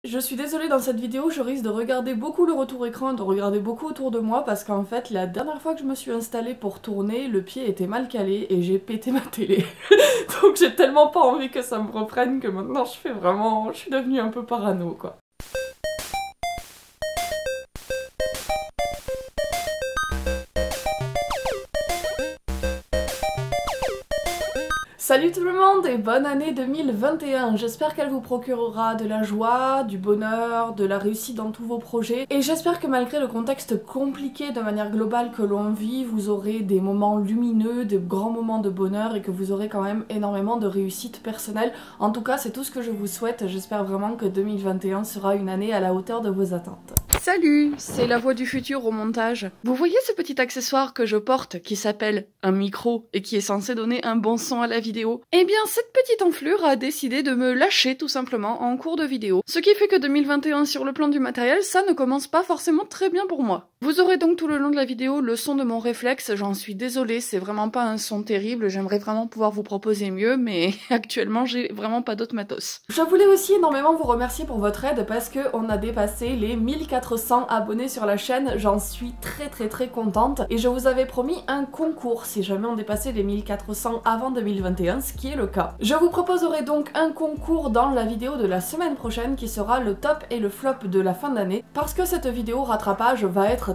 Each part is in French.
Je suis désolée, dans cette vidéo, je risque de regarder beaucoup le retour écran, de regarder beaucoup autour de moi parce qu'en fait, la dernière fois que je me suis installée pour tourner, le pied était mal calé et j'ai pété ma télé. Donc j'ai tellement pas envie que ça me reprenne que maintenant je suis devenue un peu parano quoi. Salut tout le monde et bonne année 2021. J'espère qu'elle vous procurera de la joie, du bonheur, de la réussite dans tous vos projets. Et j'espère que malgré le contexte compliqué de manière globale que l'on vit, vous aurez des moments lumineux, des grands moments de bonheur et que vous aurez quand même énormément de réussite personnelle. En tout cas, c'est tout ce que je vous souhaite. J'espère vraiment que 2021 sera une année à la hauteur de vos attentes. Salut, c'est la voix du futur au montage. Vous voyez ce petit accessoire que je porte qui s'appelle un micro et qui est censé donner un bon son à la vidéo? Eh bien, cette petite enflure a décidé de me lâcher tout simplement en cours de vidéo. Ce qui fait que 2021 sur le plan du matériel, ça ne commence pas forcément très bien pour moi. Vous aurez donc tout le long de la vidéo le son de mon réflexe, j'en suis désolée, c'est vraiment pas un son terrible, j'aimerais vraiment pouvoir vous proposer mieux, mais actuellement j'ai vraiment pas d'autre matos. Je voulais aussi énormément vous remercier pour votre aide parce que on a dépassé les 1400 abonnés sur la chaîne, j'en suis très contente et je vous avais promis un concours si jamais on dépassait les 1400 avant 2021, ce qui est le cas. Je vous proposerai donc un concours dans la vidéo de la semaine prochaine qui sera le top et le flop de la fin d'année parce que cette vidéo rattrapage va être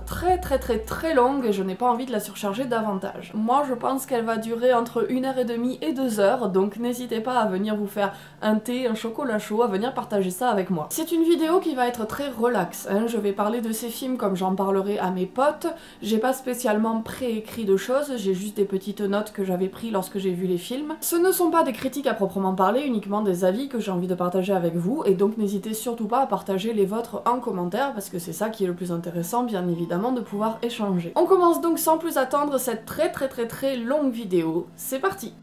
très longue et je n'ai pas envie de la surcharger davantage. Moi je pense qu'elle va durer entre 1h30 et 2h, donc n'hésitez pas à venir vous faire un thé, un chocolat chaud, à venir partager ça avec moi. C'est une vidéo qui va être très relax, hein. Je vais parler de ces films comme j'en parlerai à mes potes, j'ai pas spécialement préécrit de choses, j'ai juste des petites notes que j'avais prises lorsque j'ai vu les films. Ce ne sont pas des critiques à proprement parler, uniquement des avis que j'ai envie de partager avec vous, et donc n'hésitez surtout pas à partager les vôtres en commentaire, parce que c'est ça qui est le plus intéressant, bien évidemment, de pouvoir échanger. On commence donc sans plus attendre cette très longue vidéo. C'est parti!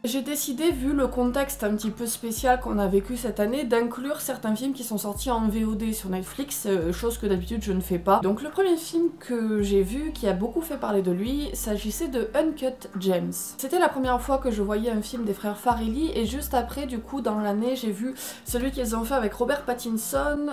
J'ai décidé, vu le contexte un petit peu spécial qu'on a vécu cette année, d'inclure certains films qui sont sortis en VOD sur Netflix, chose que d'habitude je ne fais pas. Donc le premier film que j'ai vu, qui a beaucoup fait parler de lui, s'agissait de Uncut Gems. C'était la première fois que je voyais un film des frères Farrelly, et juste après, du coup, dans l'année, j'ai vu celui qu'ils ont fait avec Robert Pattinson,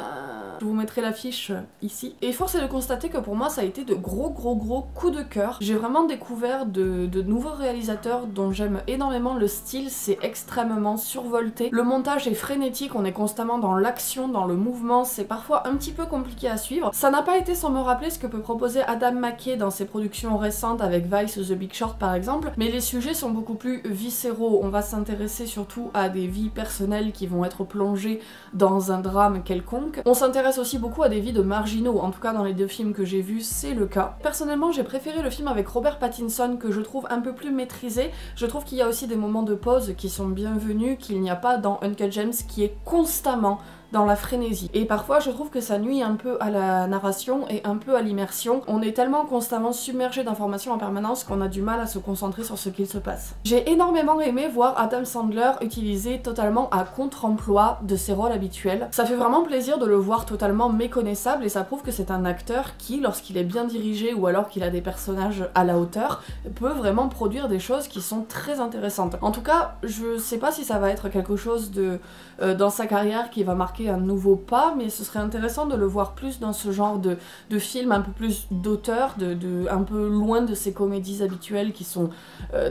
je vous mettrai l'affiche ici. Et force est de constater que pour moi, ça a été de gros coups de cœur. J'ai vraiment découvert de nouveaux réalisateurs dont j'aime énormément le style, c'est extrêmement survolté. Le montage est frénétique, on est constamment dans l'action, dans le mouvement, c'est parfois un petit peu compliqué à suivre. Ça n'a pas été sans me rappeler ce que peut proposer Adam McKay dans ses productions récentes avec Vice ou The Big Short par exemple, mais les sujets sont beaucoup plus viscéraux. On va s'intéresser surtout à des vies personnelles qui vont être plongées dans un drame quelconque. On s'intéresse aussi beaucoup à des vies de marginaux, en tout cas dans les deux films que j'ai vus, c'est le cas. Personnellement, j'ai préféré le film avec Robert Pattinson que je trouve un peu plus maîtrisé. Je trouve qu'il y a aussi des moments de pause qui sont bienvenus, qu'il n'y a pas dans Uncut Gems qui est constamment dans la frénésie. Et parfois je trouve que ça nuit un peu à la narration et un peu à l'immersion. On est tellement constamment submergé d'informations en permanence qu'on a du mal à se concentrer sur ce qu'il se passe. J'ai énormément aimé voir Adam Sandler utiliser totalement à contre-emploi de ses rôles habituels. Ça fait vraiment plaisir de le voir totalement méconnaissable et ça prouve que c'est un acteur qui, lorsqu'il est bien dirigé ou alors qu'il a des personnages à la hauteur, peut vraiment produire des choses qui sont très intéressantes. En tout cas, je sais pas si ça va être quelque chose de dans sa carrière qui va marquer un nouveau pas, mais ce serait intéressant de le voir plus dans ce genre de film un peu plus d'auteur, un peu loin de ses comédies habituelles qui sont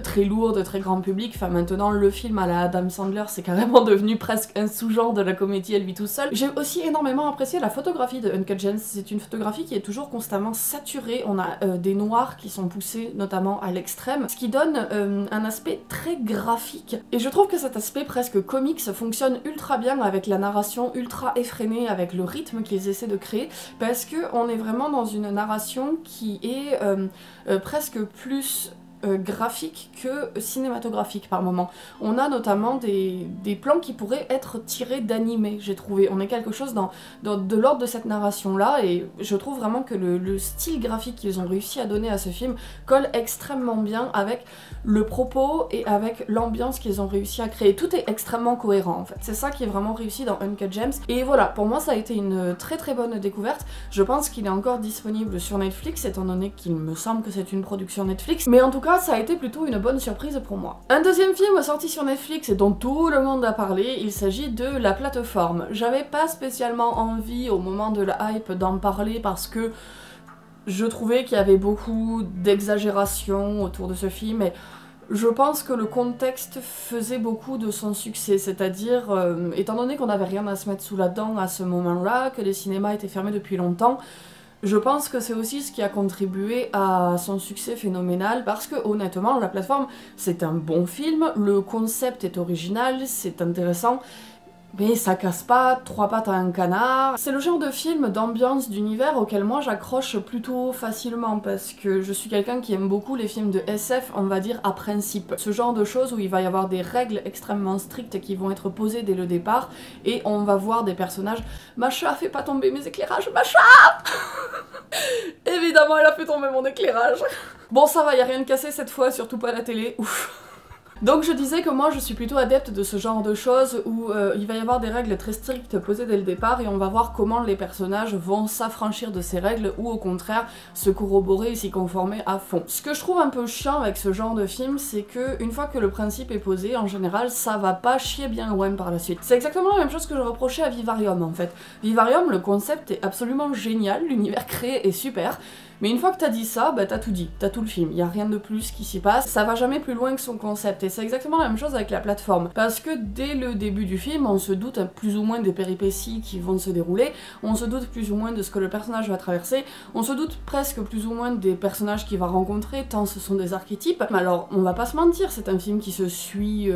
très lourdes, très grand public. Enfin maintenant le film à la Adam Sandler c'est carrément devenu presque un sous-genre de la comédie à lui tout seul. J'ai aussi énormément apprécié la photographie de Uncut Gems, c'est une photographie qui est toujours constamment saturée, on a des noirs qui sont poussés notamment à l'extrême, ce qui donne un aspect très graphique. Et je trouve que cet aspect presque comics fonctionne ultra bien avec la narration ultra effrénée, avec le rythme qu'ils essaient de créer, parce que on est vraiment dans une narration qui est presque plus graphique que cinématographique par moment. On a notamment des plans qui pourraient être tirés d'animé, j'ai trouvé. On est quelque chose de l'ordre de cette narration-là, et je trouve vraiment que le style graphique qu'ils ont réussi à donner à ce film colle extrêmement bien avec le propos et avec l'ambiance qu'ils ont réussi à créer. Tout est extrêmement cohérent en fait. C'est ça qui est vraiment réussi dans Uncut Gems. Et voilà, pour moi ça a été une très bonne découverte. Je pense qu'il est encore disponible sur Netflix, étant donné qu'il me semble que c'est une production Netflix. Mais en tout cas, là, ça a été plutôt une bonne surprise pour moi. Un deuxième film sorti sur Netflix et dont tout le monde a parlé, il s'agit de La Plateforme. J'avais pas spécialement envie au moment de la hype d'en parler parce que je trouvais qu'il y avait beaucoup d'exagération autour de ce film et je pense que le contexte faisait beaucoup de son succès, c'est-à-dire, étant donné qu'on n'avait rien à se mettre sous la dent à ce moment-là, que les cinémas étaient fermés depuis longtemps, je pense que c'est aussi ce qui a contribué à son succès phénoménal parce que honnêtement, La Plateforme, c'est un bon film, le concept est original, c'est intéressant, mais ça casse pas trois pattes à un canard. C'est le genre de film, d'ambiance, d'univers auquel moi j'accroche plutôt facilement parce que je suis quelqu'un qui aime beaucoup les films de SF, on va dire à principe. Ce genre de choses où il va y avoir des règles extrêmement strictes qui vont être posées dès le départ et on va voir des personnages « Macha, fais pas tomber mes éclairages, Macha !» Évidemment, elle a fait tomber mon éclairage. Bon, ça va, y a rien de cassé cette fois, surtout pas à la télé, ouf. Donc je disais que moi je suis plutôt adepte de ce genre de choses où il va y avoir des règles très strictes posées dès le départ et on va voir comment les personnages vont s'affranchir de ces règles ou au contraire se corroborer et s'y conformer à fond. Ce que je trouve un peu chiant avec ce genre de film, c'est que une fois que le principe est posé, en général ça va pas chier bien loin par la suite. C'est exactement la même chose que je reprochais à Vivarium en fait. Vivarium, le concept est absolument génial, l'univers créé est super, mais une fois que t'as dit ça, bah t'as tout dit, t'as tout le film, y a rien de plus qui s'y passe, ça va jamais plus loin que son concept, et c'est exactement la même chose avec La Plateforme, parce que dès le début du film, on se doute plus ou moins des péripéties qui vont se dérouler, on se doute plus ou moins de ce que le personnage va traverser, on se doute presque plus ou moins des personnages qu'il va rencontrer, tant ce sont des archétypes. Alors, on va pas se mentir, c'est un film qui se suit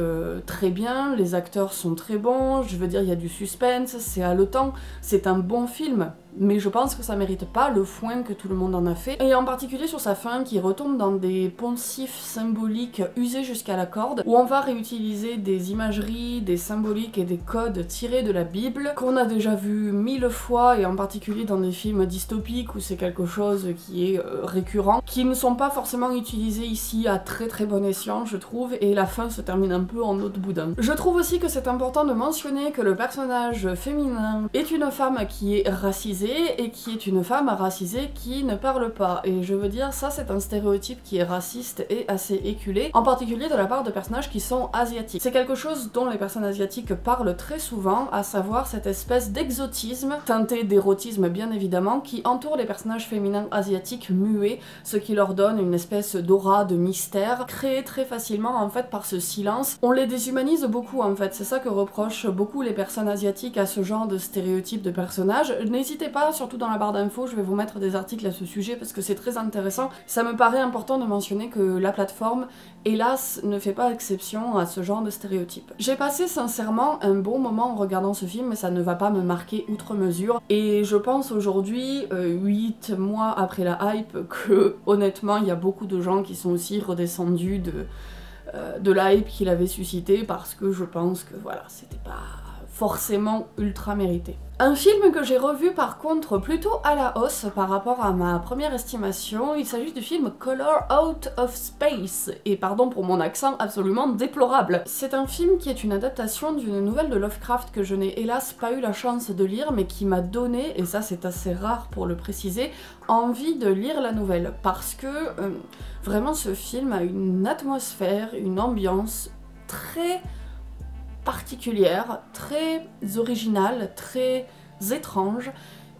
très bien, les acteurs sont très bons, je veux dire, il y a du suspense, c'est haletant, c'est un bon film. Mais je pense que ça mérite pas le foin que tout le monde en a fait, et en particulier sur sa fin qui retombe dans des poncifs symboliques usés jusqu'à la corde, où on va réutiliser des imageries, des symboliques et des codes tirés de la Bible, qu'on a déjà vu 1000 fois, et en particulier dans des films dystopiques où c'est quelque chose qui est récurrent, qui ne sont pas forcément utilisés ici à très bon escient, je trouve, et la fin se termine un peu en eau de boudin. Je trouve aussi que c'est important de mentionner que le personnage féminin est une femme qui est racisée, et qui est une femme racisée qui ne parle pas. Et je veux dire, ça c'est un stéréotype qui est raciste et assez éculé, en particulier de la part de personnages qui sont asiatiques. C'est quelque chose dont les personnes asiatiques parlent très souvent, à savoir cette espèce d'exotisme, teinté d'érotisme bien évidemment, qui entoure les personnages féminins asiatiques muets, ce qui leur donne une espèce d'aura de mystère, créée très facilement en fait par ce silence. On les déshumanise beaucoup en fait, c'est ça que reprochent beaucoup les personnes asiatiques à ce genre de stéréotype de personnages. N'hésitez pas, surtout dans la barre d'infos, je vais vous mettre des articles à ce sujet parce que c'est très intéressant. Ça me paraît important de mentionner que La Plateforme, hélas, ne fait pas exception à ce genre de stéréotypes. J'ai passé sincèrement un bon moment en regardant ce film, mais ça ne va pas me marquer outre mesure. Et je pense aujourd'hui, 8 mois après la hype, que honnêtement, il y a beaucoup de gens qui sont aussi redescendus de la hype qu'il avait suscité parce que je pense que voilà, c'était pas forcément ultra mérité. Un film que j'ai revu par contre plutôt à la hausse par rapport à ma première estimation, il s'agit du film Color Out of Space, et pardon pour mon accent absolument déplorable. C'est un film qui est une adaptation d'une nouvelle de Lovecraft que je n'ai hélas pas eu la chance de lire, mais qui m'a donné, et ça c'est assez rare pour le préciser, envie de lire la nouvelle, parce que vraiment ce film a une atmosphère, une ambiance très particulière, très originale, très étrange,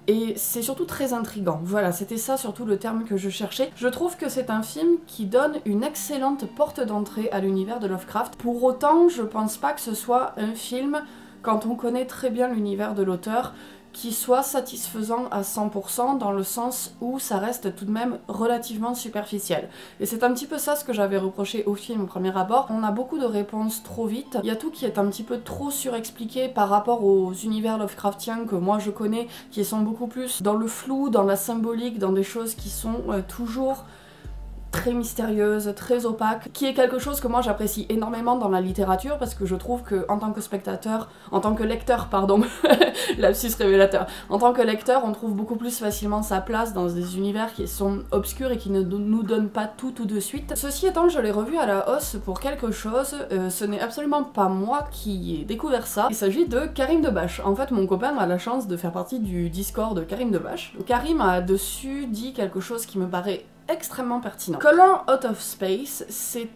et c'est surtout très intriguant. Voilà, c'était ça surtout le terme que je cherchais. Je trouve que c'est un film qui donne une excellente porte d'entrée à l'univers de Lovecraft. Pour autant, je pense pas que ce soit un film, quand on connaît très bien l'univers de l'auteur, qui soit satisfaisant à 100% dans le sens où ça reste tout de même relativement superficiel. Et c'est un petit peu ça ce que j'avais reproché au film au premier abord. On a beaucoup de réponses trop vite, il y a tout qui est un petit peu trop surexpliqué par rapport aux univers Lovecraftiens que moi je connais, qui sont beaucoup plus dans le flou, dans la symbolique, dans des choses qui sont toujours très mystérieuse, très opaque, qui est quelque chose que moi j'apprécie énormément dans la littérature parce que je trouve que en tant que spectateur, en tant que lecteur, pardon, lapsus révélateur, en tant que lecteur on trouve beaucoup plus facilement sa place dans des univers qui sont obscurs et qui ne nous donnent pas tout de suite. Ceci étant, je l'ai revu à la hausse pour quelque chose, ce n'est absolument pas moi qui ai découvert ça, il s'agit de Karim Debache. En fait mon copain a la chance de faire partie du Discord de Karim Debache. Karim a dessus dit quelque chose qui me paraît extrêmement pertinent. Color Out of Space, c'est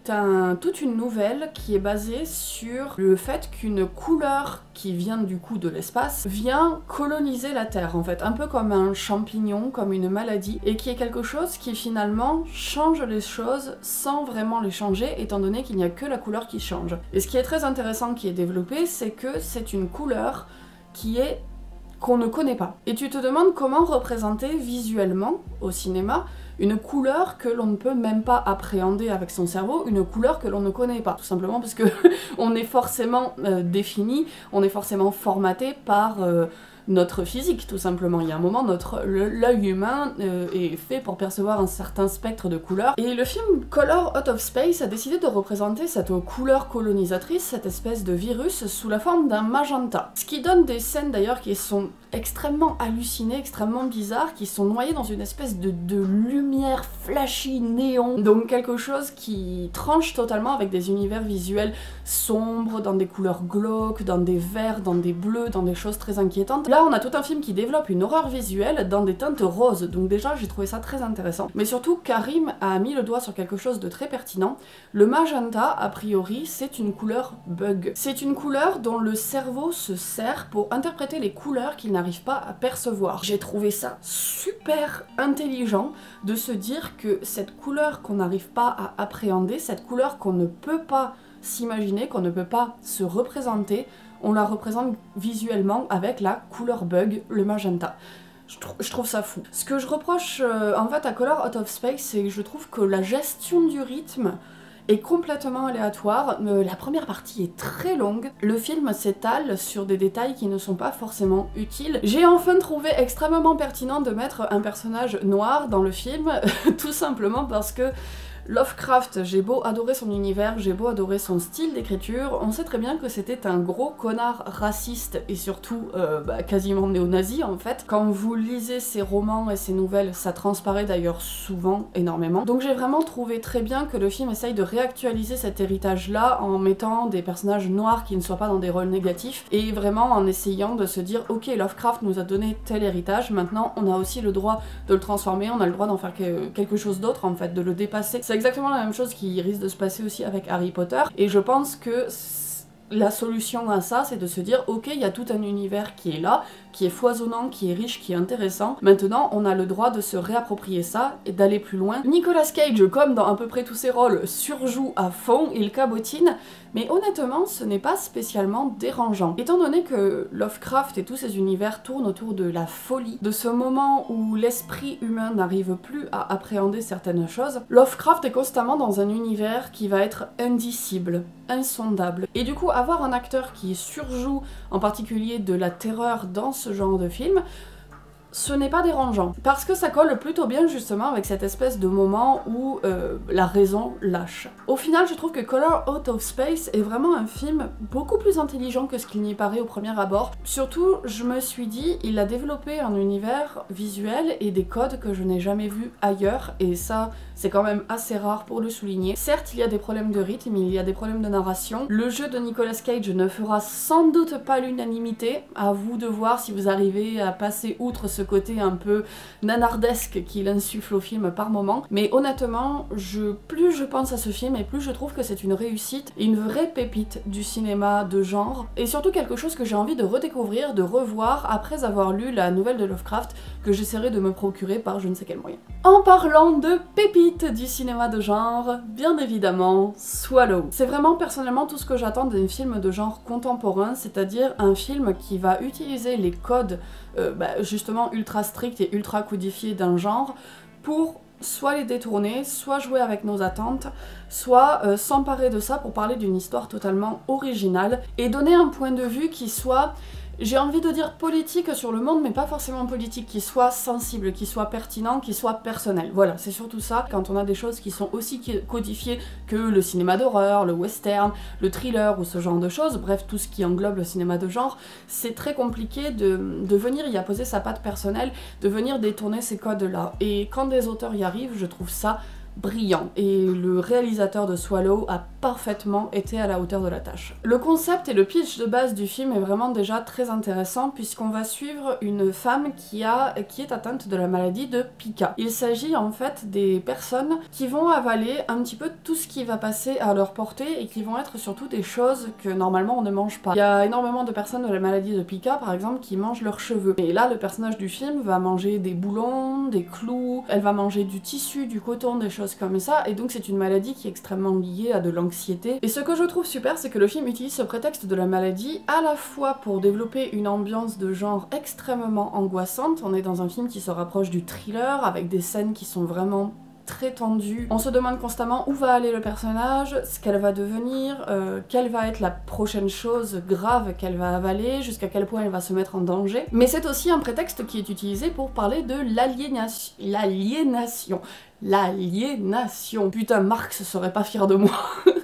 toute une nouvelle qui est basée sur le fait qu'une couleur qui vient du coup de l'espace vient coloniser la Terre, en fait, un peu comme un champignon, comme une maladie, et qui est quelque chose qui finalement change les choses sans vraiment les changer, étant donné qu'il n'y a que la couleur qui change. Et ce qui est très intéressant qui est développé, c'est que c'est une couleur qu'on ne connaît pas. Et tu te demandes comment représenter visuellement, au cinéma, une couleur que l'on ne peut même pas appréhender avec son cerveau, une couleur que l'on ne connaît pas. Tout simplement parce que on est forcément défini, on est forcément formaté par notre physique, tout simplement. Il y a un moment, l'œil humain est fait pour percevoir un certain spectre de couleurs. Et le film Color Out of Space a décidé de représenter cette couleur colonisatrice, cette espèce de virus, sous la forme d'un magenta. Ce qui donne des scènes d'ailleurs qui sont extrêmement hallucinées, extrêmement bizarres, qui sont noyées dans une espèce de lumière flashy néon. Donc quelque chose qui tranche totalement avec des univers visuels sombres, dans des couleurs glauques, dans des verts, dans des bleus, dans des choses très inquiétantes. Là, on a tout un film qui développe une horreur visuelle dans des teintes roses, donc déjà j'ai trouvé ça très intéressant. Mais surtout, Karim a mis le doigt sur quelque chose de très pertinent. Le magenta, a priori, c'est une couleur bug. C'est une couleur dont le cerveau se sert pour interpréter les couleurs qu'il n'arrive pas à percevoir. J'ai trouvé ça super intelligent de se dire que cette couleur qu'on n'arrive pas à appréhender, cette couleur qu'on ne peut pas s'imaginer, qu'on ne peut pas se représenter, on la représente visuellement avec la couleur bug, le magenta. Je trouve ça fou. Ce que je reproche en fait à Color Out of Space, c'est que je trouve que la gestion du rythme est complètement aléatoire. La première partie est très longue. Le film s'étale sur des détails qui ne sont pas forcément utiles. J'ai enfin trouvé extrêmement pertinent de mettre un personnage noir dans le film, tout simplement parce que Lovecraft, j'ai beau adorer son univers, j'ai beau adorer son style d'écriture, on sait très bien que c'était un gros connard raciste et surtout quasiment néo-nazi en fait. Quand vous lisez ses romans et ses nouvelles, ça transparaît d'ailleurs souvent énormément. Donc j'ai vraiment trouvé très bien que le film essaye de réactualiser cet héritage-là en mettant des personnages noirs qui ne soient pas dans des rôles négatifs et vraiment en essayant de se dire ok, Lovecraft nous a donné tel héritage, maintenant on a aussi le droit de le transformer, on a le droit d'en faire quelque chose d'autre en fait, de le dépasser. C'est exactement la même chose qui risque de se passer aussi avec Harry Potter, et je pense que la solution à ça, c'est de se dire ok, il y a tout un univers qui est là, qui est foisonnant, qui est riche, qui est intéressant. Maintenant, on a le droit de se réapproprier ça et d'aller plus loin. Nicolas Cage, comme dans à peu près tous ses rôles, surjoue à fond, il cabotine, mais honnêtement, ce n'est pas spécialement dérangeant. Étant donné que Lovecraft et tous ses univers tournent autour de la folie, de ce moment où l'esprit humain n'arrive plus à appréhender certaines choses, Lovecraft est constamment dans un univers qui va être indicible, insondable. Et du coup, avoir un acteur qui surjoue en particulier de la terreur dans ce genre de film, ce n'est pas dérangeant, parce que ça colle plutôt bien justement avec cette espèce de moment où la raison lâche. Au final, je trouve que Color Out of Space est vraiment un film beaucoup plus intelligent que ce qu'il n'y paraît au premier abord. Surtout, je me suis dit, il a développé un univers visuel et des codes que je n'ai jamais vus ailleurs, et ça, c'est quand même assez rare pour le souligner. Certes, il y a des problèmes de rythme, il y a des problèmes de narration. Le jeu de Nicolas Cage ne fera sans doute pas l'unanimité, à vous de voir si vous arrivez à passer outre ce côté un peu nanardesque qu'il insuffle au film par moment. Mais honnêtement, plus je pense à ce film et plus je trouve que c'est une réussite, une vraie pépite du cinéma de genre, et surtout quelque chose que j'ai envie de redécouvrir, de revoir après avoir lu la nouvelle de Lovecraft que j'essaierai de me procurer par je ne sais quel moyen. En parlant de pépites du cinéma de genre, bien évidemment, Swallow. C'est vraiment personnellement tout ce que j'attends d'un film de genre contemporain, c'est-à-dire un film qui va utiliser les codes justement ultra stricts et ultra codifiés d'un genre pour soit les détourner, soit jouer avec nos attentes, soit s'emparer de ça pour parler d'une histoire totalement originale et donner un point de vue qui soit, j'ai envie de dire politique sur le monde, mais pas forcément politique, qui soit sensible, qui soit pertinent, qui soit personnel. Voilà, c'est surtout ça. Quand on a des choses qui sont aussi codifiées que le cinéma d'horreur, le western, le thriller ou ce genre de choses, bref, tout ce qui englobe le cinéma de genre, c'est très compliqué de venir y apposer sa patte personnelle, de venir détourner ces codes-là. Et quand des auteurs y arrivent, je trouve ça brillant et le réalisateur de Swallow a parfaitement été à la hauteur de la tâche. Le concept et le pitch de base du film est vraiment déjà très intéressant puisqu'on va suivre une femme qui est atteinte de la maladie de Pica. Il s'agit en fait des personnes qui vont avaler un petit peu tout ce qui va passer à leur portée et qui vont être surtout des choses que normalement on ne mange pas. Il y a énormément de personnes de la maladie de Pica par exemple qui mangent leurs cheveux. Et là le personnage du film va manger des boulons, des clous, elle va manger du tissu, du coton, des choses comme ça, et donc c'est une maladie qui est extrêmement liée à de l'anxiété. Et ce que je trouve super, c'est que le film utilise ce prétexte de la maladie à la fois pour développer une ambiance de genre extrêmement angoissante. On est dans un film qui se rapproche du thriller, avec des scènes qui sont vraiment très tendue. On se demande constamment où va aller le personnage, ce qu'elle va devenir, quelle va être la prochaine chose grave qu'elle va avaler, jusqu'à quel point elle va se mettre en danger. Mais c'est aussi un prétexte qui est utilisé pour parler de l'aliénation. L'aliénation. Putain, Marx serait pas fier de moi.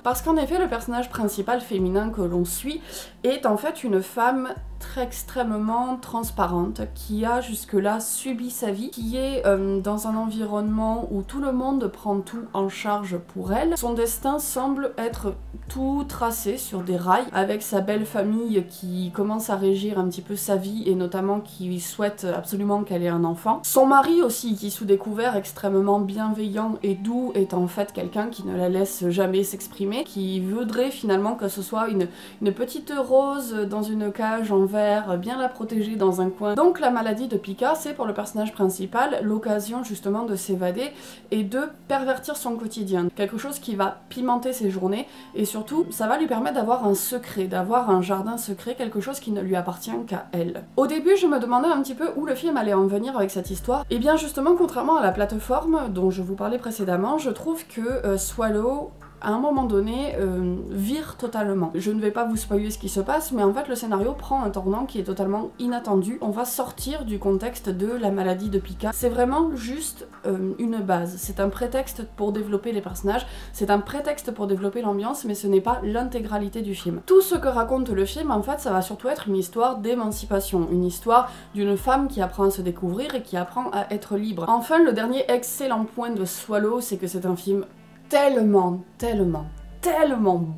Parce qu'en effet, le personnage principal féminin que l'on suit est en fait une femme très extrêmement transparente, qui a jusque-là subi sa vie, qui est dans un environnement où tout le monde prend tout en charge pour elle. Son destin semble être tout tracé sur des rails, avec sa belle famille qui commence à régir un petit peu sa vie, et notamment qui souhaite absolument qu'elle ait un enfant. Son mari aussi, qui sous découvert extrêmement bienveillant et doux, est en fait quelqu'un qui ne la laisse jamais s'exprimer, qui voudrait finalement que ce soit une petite rose dans une cage en verre, bien la protéger dans un coin. Donc la maladie de Pica, c'est pour le personnage principal l'occasion justement de s'évader et de pervertir son quotidien. Quelque chose qui va pimenter ses journées, et surtout ça va lui permettre d'avoir un secret, d'avoir un jardin secret, quelque chose qui ne lui appartient qu'à elle. Au début je me demandais un petit peu où le film allait en venir avec cette histoire, et bien justement contrairement à la plateforme dont je vous parlais précédemment, je trouve que Swallow à un moment donné, vire totalement. Je ne vais pas vous spoiler ce qui se passe, mais en fait le scénario prend un tournant qui est totalement inattendu. On va sortir du contexte de la maladie de Pica. C'est vraiment juste une base. C'est un prétexte pour développer les personnages, c'est un prétexte pour développer l'ambiance, mais ce n'est pas l'intégralité du film. Tout ce que raconte le film, en fait, ça va surtout être une histoire d'émancipation, une histoire d'une femme qui apprend à se découvrir et qui apprend à être libre. Enfin, le dernier excellent point de Swallow, c'est que c'est un film tellement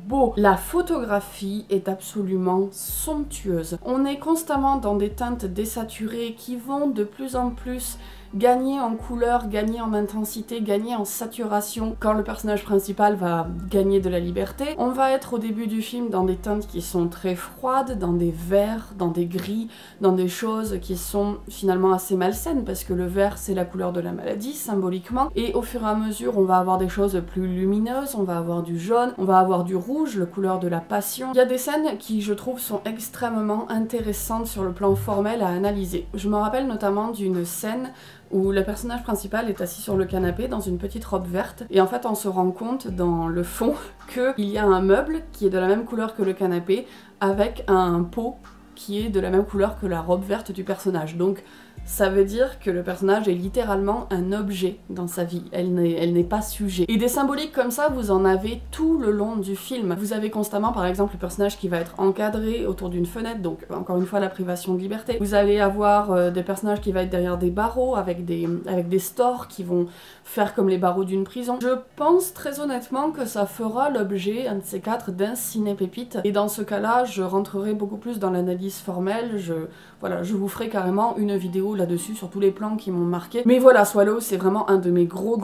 beau. La photographie est absolument somptueuse. On est constamment dans des teintes désaturées qui vont de plus en plus gagner en couleur, gagner en intensité, gagner en saturation quand le personnage principal va gagner de la liberté. On va être au début du film dans des teintes qui sont très froides, dans des verts, dans des gris, dans des choses qui sont finalement assez malsaines parce que le vert c'est la couleur de la maladie symboliquement, et au fur et à mesure on va avoir des choses plus lumineuses, on va avoir du jaune, on va avoir du rouge, la couleur de la passion. Il y a des scènes qui je trouve sont extrêmement intéressantes sur le plan formel à analyser. Je me rappelle notamment d'une scène où le personnage principal est assis sur le canapé dans une petite robe verte, et en fait on se rend compte dans le fond qu'il y a un meuble qui est de la même couleur que le canapé, avec un pot qui est de la même couleur que la robe verte du personnage. Donc ça veut dire que le personnage est littéralement un objet dans sa vie, elle n'est pas sujet. Et des symboliques comme ça, vous en avez tout le long du film. Vous avez constamment par exemple le personnage qui va être encadré autour d'une fenêtre, donc encore une fois la privation de liberté. Vous allez avoir des personnages qui vont être derrière des barreaux, avec des stores qui vont faire comme les barreaux d'une prison. Je pense très honnêtement que ça fera l'objet, un de ces quatre, d'un ciné-pépite. Et dans ce cas-là, je rentrerai beaucoup plus dans l'analyse formelle, je vous ferai carrément une vidéo là-dessus sur tous les plans qui m'ont marqué. Mais voilà, Swallow, c'est vraiment un de mes gros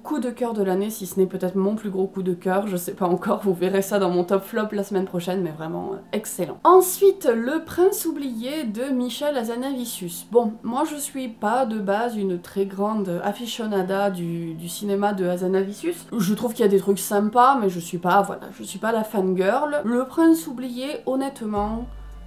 coups de cœur de l'année, si ce n'est peut-être mon plus gros coup de cœur, je sais pas encore, vous verrez ça dans mon top flop la semaine prochaine, mais vraiment excellent. Ensuite, Le Prince oublié de Michel Hazanavicius. Bon, moi je suis pas de base une très grande aficionada du cinéma de Hazanavicius. Je trouve qu'il y a des trucs sympas, mais je suis pas la fangirl. Le Prince oublié, honnêtement,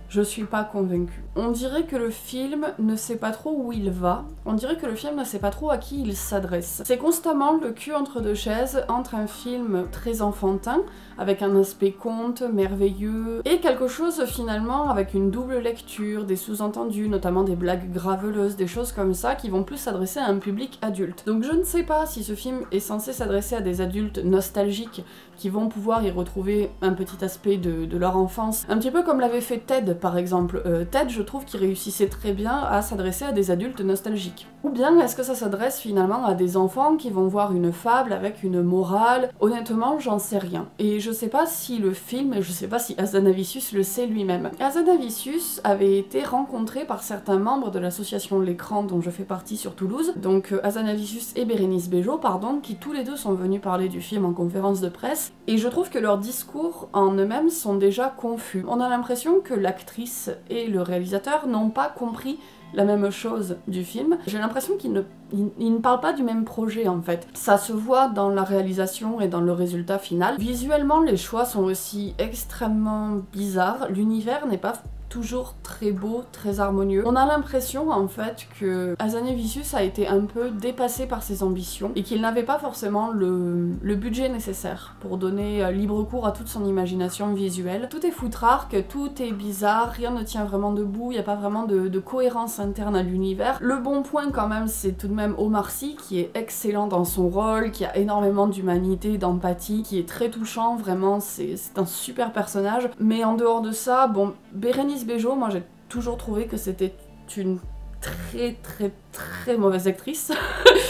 je suis pas convaincue. On dirait que le film ne sait pas trop où il va, on dirait que le film ne sait pas trop à qui il s'adresse. C'est constamment le cul entre deux chaises, entre un film très enfantin, avec un aspect conte, merveilleux, et quelque chose finalement avec une double lecture, des sous-entendus, notamment des blagues graveleuses, des choses comme ça, qui vont plus s'adresser à un public adulte. Donc je ne sais pas si ce film est censé s'adresser à des adultes nostalgiques, qui vont pouvoir y retrouver un petit aspect de leur enfance, un petit peu comme l'avait fait Ted par exemple Ted, je trouve qu'il réussissait très bien à s'adresser à des adultes nostalgiques. Ou bien est-ce que ça s'adresse finalement à des enfants qui vont voir une fable avec une morale? Honnêtement, j'en sais rien. Et je sais pas si le film, et je sais pas si Hazanavicius le sait lui-même. Hazanavicius avait été rencontré par certains membres de l'association L'écran dont je fais partie sur Toulouse, donc Hazanavicius et Bérénice Bejo, pardon, qui tous les deux sont venus parler du film en conférence de presse, et je trouve que leurs discours en eux-mêmes sont déjà confus. On a l'impression que l'actrice et le réalisateur n'ont pas compris la même chose du film. J'ai l'impression qu'ils ne parlent pas du même projet en fait. Ça se voit dans la réalisation et dans le résultat final. Visuellement, les choix sont aussi extrêmement bizarres. L'univers n'est pas toujours très beau, très harmonieux. On a l'impression en fait que Hazanavicius a été un peu dépassé par ses ambitions et qu'il n'avait pas forcément le budget nécessaire pour donner libre cours à toute son imagination visuelle. Tout est foutrarque, tout est bizarre, rien ne tient vraiment debout, il n'y a pas vraiment de cohérence interne à l'univers. Le bon point quand même, c'est tout de même Omar Sy qui est excellent dans son rôle, qui a énormément d'humanité, d'empathie, qui est très touchant, vraiment c'est un super personnage. Mais en dehors de ça, bon, Bérénice Bejo, moi j'ai toujours trouvé que c'était une très mauvaise actrice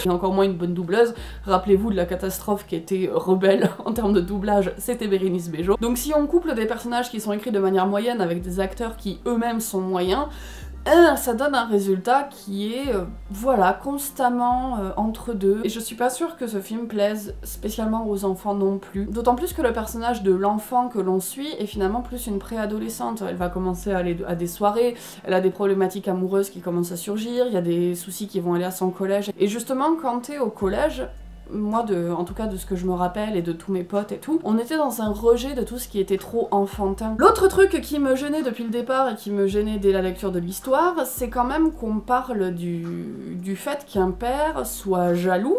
et encore moins une bonne doubleuse. Rappelez-vous de la catastrophe qui était Rebelle en termes de doublage, c'était Bérénice Bejo. Donc si on couple des personnages qui sont écrits de manière moyenne avec des acteurs qui eux-mêmes sont moyens, ça donne un résultat qui est, voilà, constamment entre deux. Et je suis pas sûre que ce film plaise spécialement aux enfants non plus. D'autant plus que le personnage de l'enfant que l'on suit est finalement plus une préadolescente. Elle va commencer à aller à des soirées, elle a des problématiques amoureuses qui commencent à surgir, il y a des soucis qui vont aller à son collège. Et justement, quand t'es au collège, moi, en tout cas de ce que je me rappelle et de tous mes potes et tout, on était dans un rejet de tout ce qui était trop enfantin. L'autre truc qui me gênait depuis le départ et qui me gênait dès la lecture de l'histoire, c'est quand même qu'on parle du fait qu'un père soit jaloux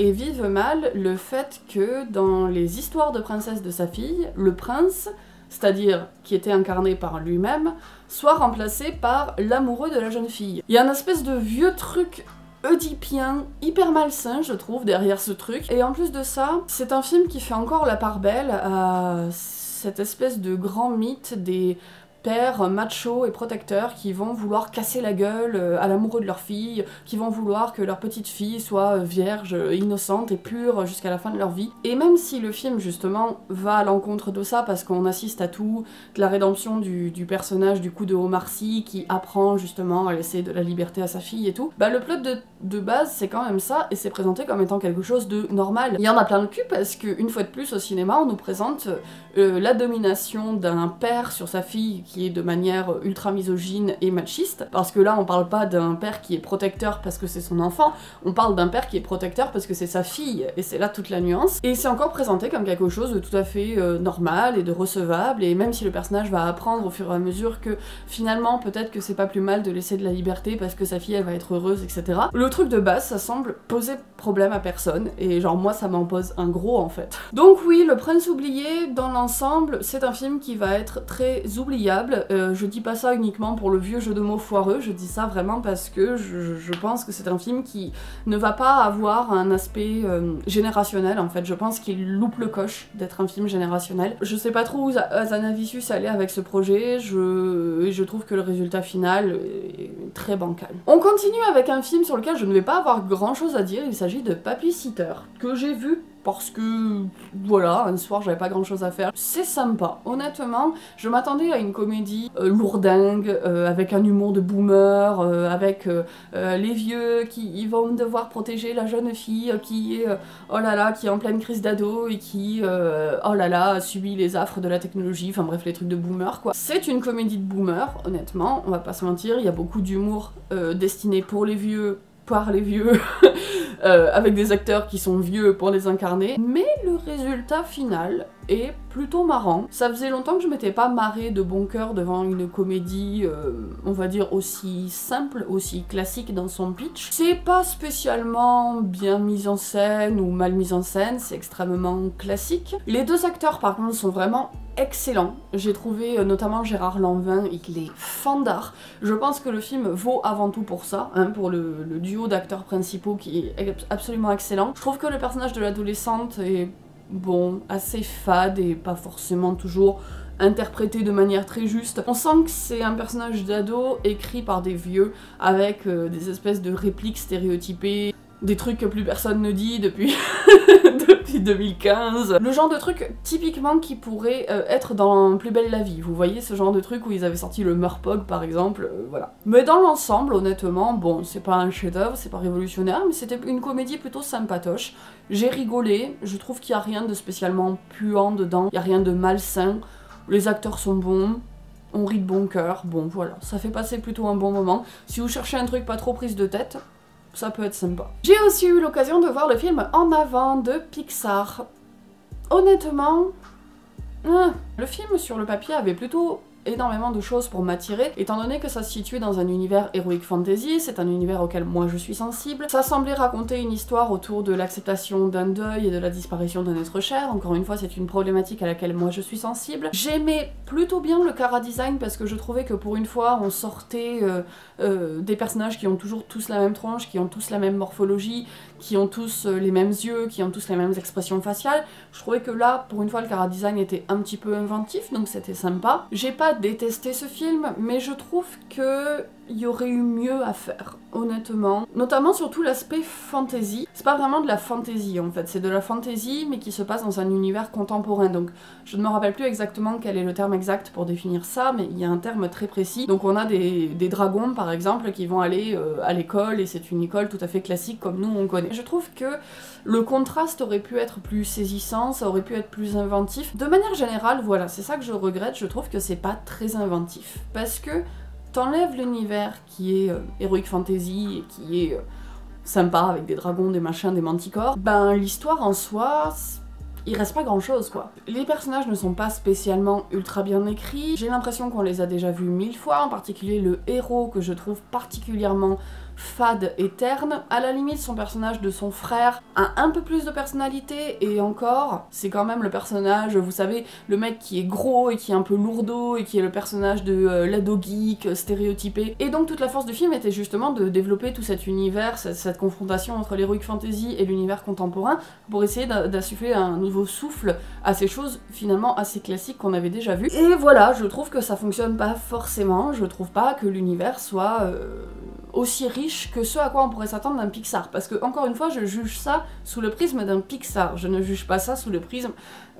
et vive mal le fait que dans les histoires de princesse de sa fille, le prince, c'est-à-dire qui était incarné par lui-même, soit remplacé par l'amoureux de la jeune fille. Il y a une espèce de vieux truc oedipien, hyper malsain je trouve derrière ce truc, et en plus de ça, c'est un film qui fait encore la part belle à cette espèce de grand mythe des pères machos et protecteurs qui vont vouloir casser la gueule à l'amoureux de leur fille, qui vont vouloir que leur petite fille soit vierge, innocente et pure jusqu'à la fin de leur vie. Et même si le film justement va à l'encontre de ça parce qu'on assiste à tout, de la rédemption du personnage du coup de Omar Sy qui apprend justement à laisser de la liberté à sa fille et tout, bah le plot de base c'est quand même ça et c'est présenté comme étant quelque chose de normal. Il y en a plein le cul parce qu'une fois de plus au cinéma on nous présente la domination d'un père sur sa fille qui est de manière ultra misogyne et machiste, parce que là on parle pas d'un père qui est protecteur parce que c'est son enfant, on parle d'un père qui est protecteur parce que c'est sa fille, et c'est là toute la nuance. Et c'est encore présenté comme quelque chose de tout à fait normal et de recevable, et même si le personnage va apprendre au fur et à mesure que finalement peut-être que c'est pas plus mal de laisser de la liberté parce que sa fille elle va être heureuse, etc. Le truc de base ça semble poser problème à personne, et genre moi ça m'en pose un gros en fait. Donc oui, Le Prince oublié, dans l'ensemble, c'est un film qui va être très oubliable. Je dis pas ça uniquement pour le vieux jeu de mots foireux, je dis ça vraiment parce que je pense que c'est un film qui ne va pas avoir un aspect générationnel en fait. Je pense qu'il loupe le coche d'être un film générationnel. Je sais pas trop où Hazanavicius allait avec ce projet, et je trouve que le résultat final est très bancal. On continue avec un film sur lequel je ne vais pas avoir grand chose à dire, il s'agit de Papy Sitter, que j'ai vu parce que, voilà, un soir j'avais pas grand chose à faire. C'est sympa, honnêtement, je m'attendais à une comédie lourdingue, avec un humour de boomer, avec les vieux qui vont devoir protéger la jeune fille qui est, oh là là, qui est en pleine crise d'ado et qui, oh là là, subit les affres de la technologie, enfin bref, les trucs de boomer quoi. C'est une comédie de boomer, honnêtement, on va pas se mentir, il y a beaucoup d'humour destiné pour les vieux, par les vieux, avec des acteurs qui sont vieux pour les incarner, mais le résultat final est plutôt marrant. Ça faisait longtemps que je m'étais pas marrée de bon cœur devant une comédie, on va dire aussi simple, aussi classique dans son pitch. C'est pas spécialement bien mis en scène ou mal mis en scène, c'est extrêmement classique. Les deux acteurs par contre sont vraiment excellent. J'ai trouvé notamment Gérard Lanvin, il est fandard. Je pense que le film vaut avant tout pour ça, hein, pour le duo d'acteurs principaux qui est absolument excellent. Je trouve que le personnage de l'adolescente est, bon, assez fade et pas forcément toujours interprété de manière très juste. On sent que c'est un personnage d'ado écrit par des vieux, avec des espèces de répliques stéréotypées, des trucs que plus personne ne dit depuis depuis 2015. Le genre de truc typiquement qui pourrait être dans Plus belle la vie. Vous voyez ce genre de truc où ils avaient sorti le Murpog par exemple, voilà. Mais dans l'ensemble, honnêtement, bon, c'est pas un chef-d'œuvre, c'est pas révolutionnaire, mais c'était une comédie plutôt sympatoche. J'ai rigolé, je trouve qu'il y a rien de spécialement puant dedans, il y a rien de malsain, les acteurs sont bons. On rit de bon cœur, bon voilà, ça fait passer plutôt un bon moment. Si vous cherchez un truc pas trop prise de tête, ça peut être sympa. J'ai aussi eu l'occasion de voir le film En avant de Pixar. Honnêtement, le film sur le papier avait plutôt énormément de choses pour m'attirer, étant donné que ça se situait dans un univers heroic fantasy, c'est un univers auquel moi je suis sensible. Ça semblait raconter une histoire autour de l'acceptation d'un deuil et de la disparition d'un être cher, encore une fois c'est une problématique à laquelle moi je suis sensible. J'aimais plutôt bien le chara-design parce que je trouvais que pour une fois on sortait des personnages qui ont toujours tous la même tronche, qui ont tous la même morphologie, qui ont tous les mêmes yeux, qui ont tous les mêmes expressions faciales. Je trouvais que là, pour une fois, le chara-design était un petit peu inventif, donc c'était sympa. J'ai pas détesté ce film, mais je trouve que il y aurait eu mieux à faire, honnêtement. Notamment surtout l'aspect fantasy. C'est pas vraiment de la fantasy en fait, c'est de la fantasy mais qui se passe dans un univers contemporain. Donc je ne me rappelle plus exactement quel est le terme exact pour définir ça, mais il y a un terme très précis. Donc on a des dragons par exemple qui vont aller à l'école et c'est une école tout à fait classique comme nous on connaît. Je trouve que le contraste aurait pu être plus saisissant, ça aurait pu être plus inventif. De manière générale, voilà, c'est ça que je regrette, je trouve que c'est pas très inventif. Parce que t'enlèves l'univers qui est heroic fantasy et qui est sympa avec des dragons, des machins, des manticores, ben l'histoire en soi, il reste pas grand chose quoi. Les personnages ne sont pas spécialement ultra bien écrits, j'ai l'impression qu'on les a déjà vus 1000 fois, en particulier le héros que je trouve particulièrement fade et terne. À la limite, son personnage de son frère a un peu plus de personnalité, et encore, c'est quand même le personnage, vous savez, le mec qui est gros et qui est un peu lourdeau, et qui est le personnage de l'ado geek stéréotypé. Et donc toute la force du film était justement de développer tout cet univers, cette confrontation entre l'heroic fantasy et l'univers contemporain, pour essayer d'insuffler un nouveau souffle à ces choses finalement assez classiques qu'on avait déjà vues. Et voilà, je trouve que ça fonctionne pas forcément, je trouve pas que l'univers soit aussi riche que ce à quoi on pourrait s'attendre d'un Pixar, parce que encore une fois je juge ça sous le prisme d'un Pixar, je ne juge pas ça sous le prisme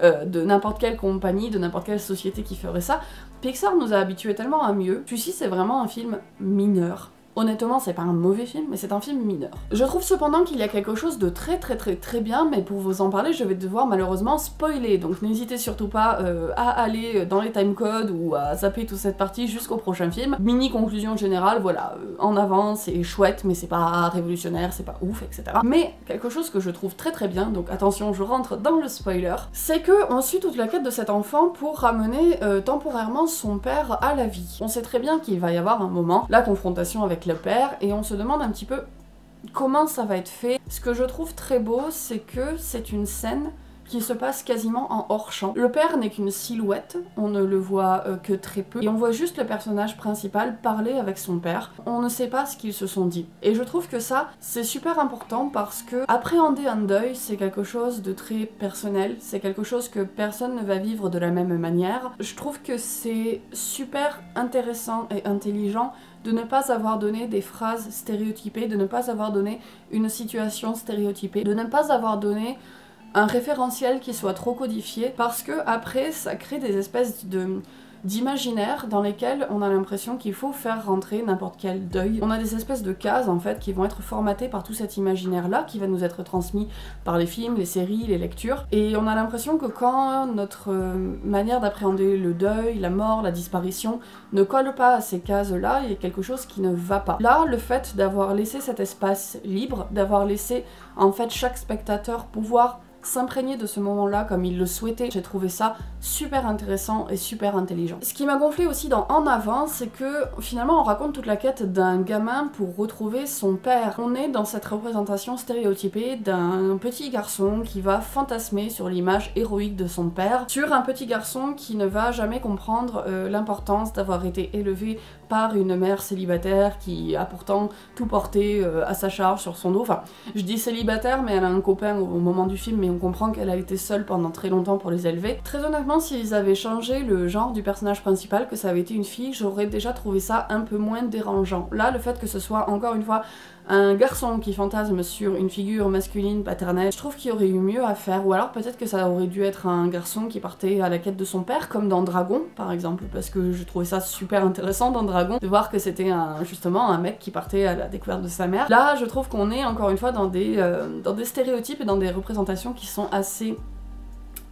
de n'importe quelle compagnie, de n'importe quelle société qui ferait ça. Pixar nous a habitués tellement à mieux. Celui-ci c'est vraiment un film mineur. Honnêtement, c'est pas un mauvais film, mais c'est un film mineur. Je trouve cependant qu'il y a quelque chose de très bien, mais pour vous en parler, je vais devoir malheureusement spoiler, donc n'hésitez surtout pas à aller dans les timecodes ou à zapper toute cette partie jusqu'au prochain film. Mini conclusion générale, voilà, En avant, c'est chouette, mais c'est pas révolutionnaire, c'est pas ouf, etc. Mais quelque chose que je trouve très bien, donc attention, je rentre dans le spoiler, c'est que on suit toute la quête de cet enfant pour ramener temporairement son père à la vie. On sait très bien qu'il va y avoir un moment, la confrontation avec le père, et on se demande un petit peu comment ça va être fait. Ce que je trouve très beau, c'est que c'est une scène qui se passe quasiment en hors-champ. Le père n'est qu'une silhouette, on ne le voit que très peu, et on voit juste le personnage principal parler avec son père. On ne sait pas ce qu'ils se sont dit. Et je trouve que ça, c'est super important parce que appréhender un deuil, c'est quelque chose de très personnel, c'est quelque chose que personne ne va vivre de la même manière. Je trouve que c'est super intéressant et intelligent de ne pas avoir donné des phrases stéréotypées, de ne pas avoir donné une situation stéréotypée, de ne pas avoir donné un référentiel qui soit trop codifié, parce que après ça crée des espèces d'imaginaires dans lesquels on a l'impression qu'il faut faire rentrer n'importe quel deuil. On a des espèces de cases en fait qui vont être formatées par tout cet imaginaire là qui va nous être transmis par les films, les séries, les lectures, et on a l'impression que quand notre manière d'appréhender le deuil, la mort, la disparition ne colle pas à ces cases là, il y a quelque chose qui ne va pas. Là, le fait d'avoir laissé cet espace libre, d'avoir laissé en fait chaque spectateur pouvoir s'imprégner de ce moment-là comme il le souhaitait, j'ai trouvé ça super intéressant et super intelligent. Ce qui m'a gonflé aussi dans En avant, c'est que finalement on raconte toute la quête d'un gamin pour retrouver son père. On est dans cette représentation stéréotypée d'un petit garçon qui va fantasmer sur l'image héroïque de son père, sur un petit garçon qui ne va jamais comprendre l'importance d'avoir été élevé par une mère célibataire qui a pourtant tout porté à sa charge sur son dos. Enfin, je dis célibataire, mais elle a un copain au moment du film, mais et on comprend qu'elle a été seule pendant très longtemps pour les élever. Très honnêtement, s'ils avaient changé le genre du personnage principal, que ça avait été une fille, j'aurais déjà trouvé ça un peu moins dérangeant. Là, le fait que ce soit encore une fois un garçon qui fantasme sur une figure masculine paternelle, je trouve qu'il y aurait eu mieux à faire, ou alors peut-être que ça aurait dû être un garçon qui partait à la quête de son père, comme dans Dragon par exemple, parce que je trouvais ça super intéressant dans Dragon, de voir que c'était justement un mec qui partait à la découverte de sa mère. Là, je trouve qu'on est encore une fois dans des stéréotypes et dans des représentations qui sont assez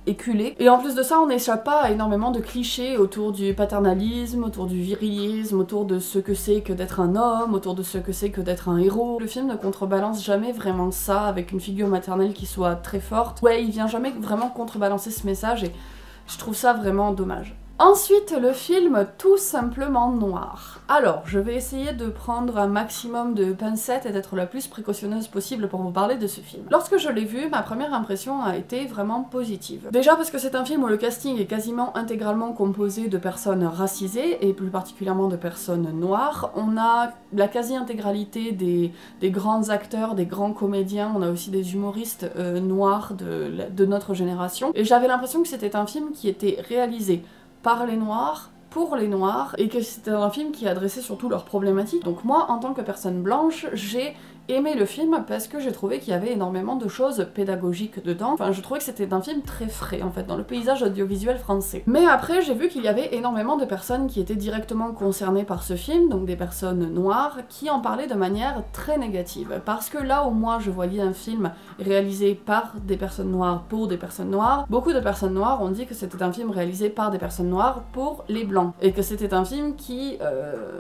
éculé. Et en plus de ça, on n'échappe pas à énormément de clichés autour du paternalisme, autour du virilisme, autour de ce que c'est que d'être un homme, autour de ce que c'est que d'être un héros. Le film ne contrebalance jamais vraiment ça avec une figure maternelle qui soit très forte. Ouais, il vient jamais vraiment contrebalancer ce message et je trouve ça vraiment dommage. Ensuite, le film Tout simplement noir. Alors, je vais essayer de prendre un maximum de pincettes et d'être la plus précautionneuse possible pour vous parler de ce film. Lorsque je l'ai vu, ma première impression a été vraiment positive. Déjà parce que c'est un film où le casting est quasiment intégralement composé de personnes racisées, et plus particulièrement de personnes noires. On a la quasi-intégralité des grands acteurs, des grands comédiens, on a aussi des humoristes noirs de notre génération. Et j'avais l'impression que c'était un film qui était réalisé par les noirs, pour les noirs, et que c'était un film qui adressait surtout leurs problématiques. Donc moi, en tant que personne blanche, j'ai aimé le film parce que j'ai trouvé qu'il y avait énormément de choses pédagogiques dedans. Enfin, je trouvais que c'était un film très frais, en fait, dans le paysage audiovisuel français. Mais après, j'ai vu qu'il y avait énormément de personnes qui étaient directement concernées par ce film, donc des personnes noires, qui en parlaient de manière très négative. Parce que là où moi, je voyais un film réalisé par des personnes noires pour des personnes noires, beaucoup de personnes noires ont dit que c'était un film réalisé par des personnes noires pour les blancs. Et que c'était un film qui,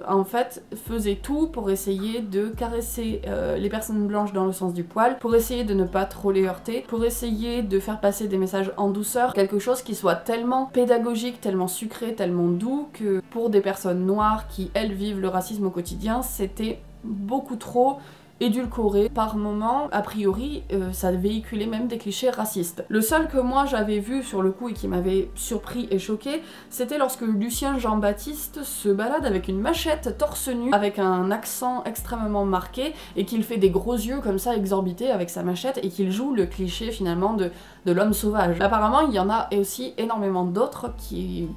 en fait, faisait tout pour essayer de caresser les personnes blanches dans le sens du poil, pour essayer de ne pas trop les heurter, pour essayer de faire passer des messages en douceur, quelque chose qui soit tellement pédagogique, tellement sucré, tellement doux, que pour des personnes noires qui, elles, vivent le racisme au quotidien, c'était beaucoup trop édulcoré par moments. A priori, ça véhiculait même des clichés racistes. Le seul que moi j'avais vu sur le coup et qui m'avait surpris et choqué, c'était lorsque Lucien Jean-Baptiste se balade avec une machette torse nu, avec un accent extrêmement marqué, et qu'il fait des gros yeux comme ça exorbités avec sa machette, et qu'il joue le cliché finalement de l'homme sauvage. Apparemment, il y en a aussi énormément d'autres qui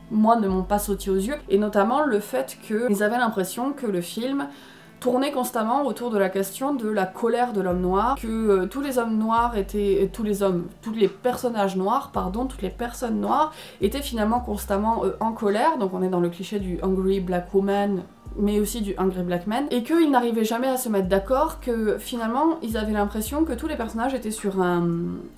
moi, ne m'ont pas sauté aux yeux, et notamment le fait qu'ils avaient l'impression que le film tournait constamment autour de la question de la colère de l'homme noir, que tous les hommes noirs étaient... tous les personnages noirs, pardon, toutes les personnes noires étaient finalement constamment en colère, donc on est dans le cliché du Angry Black Woman, mais aussi du Angry Black Man, et qu'ils n'arrivaient jamais à se mettre d'accord, que finalement ils avaient l'impression que tous les personnages étaient sur un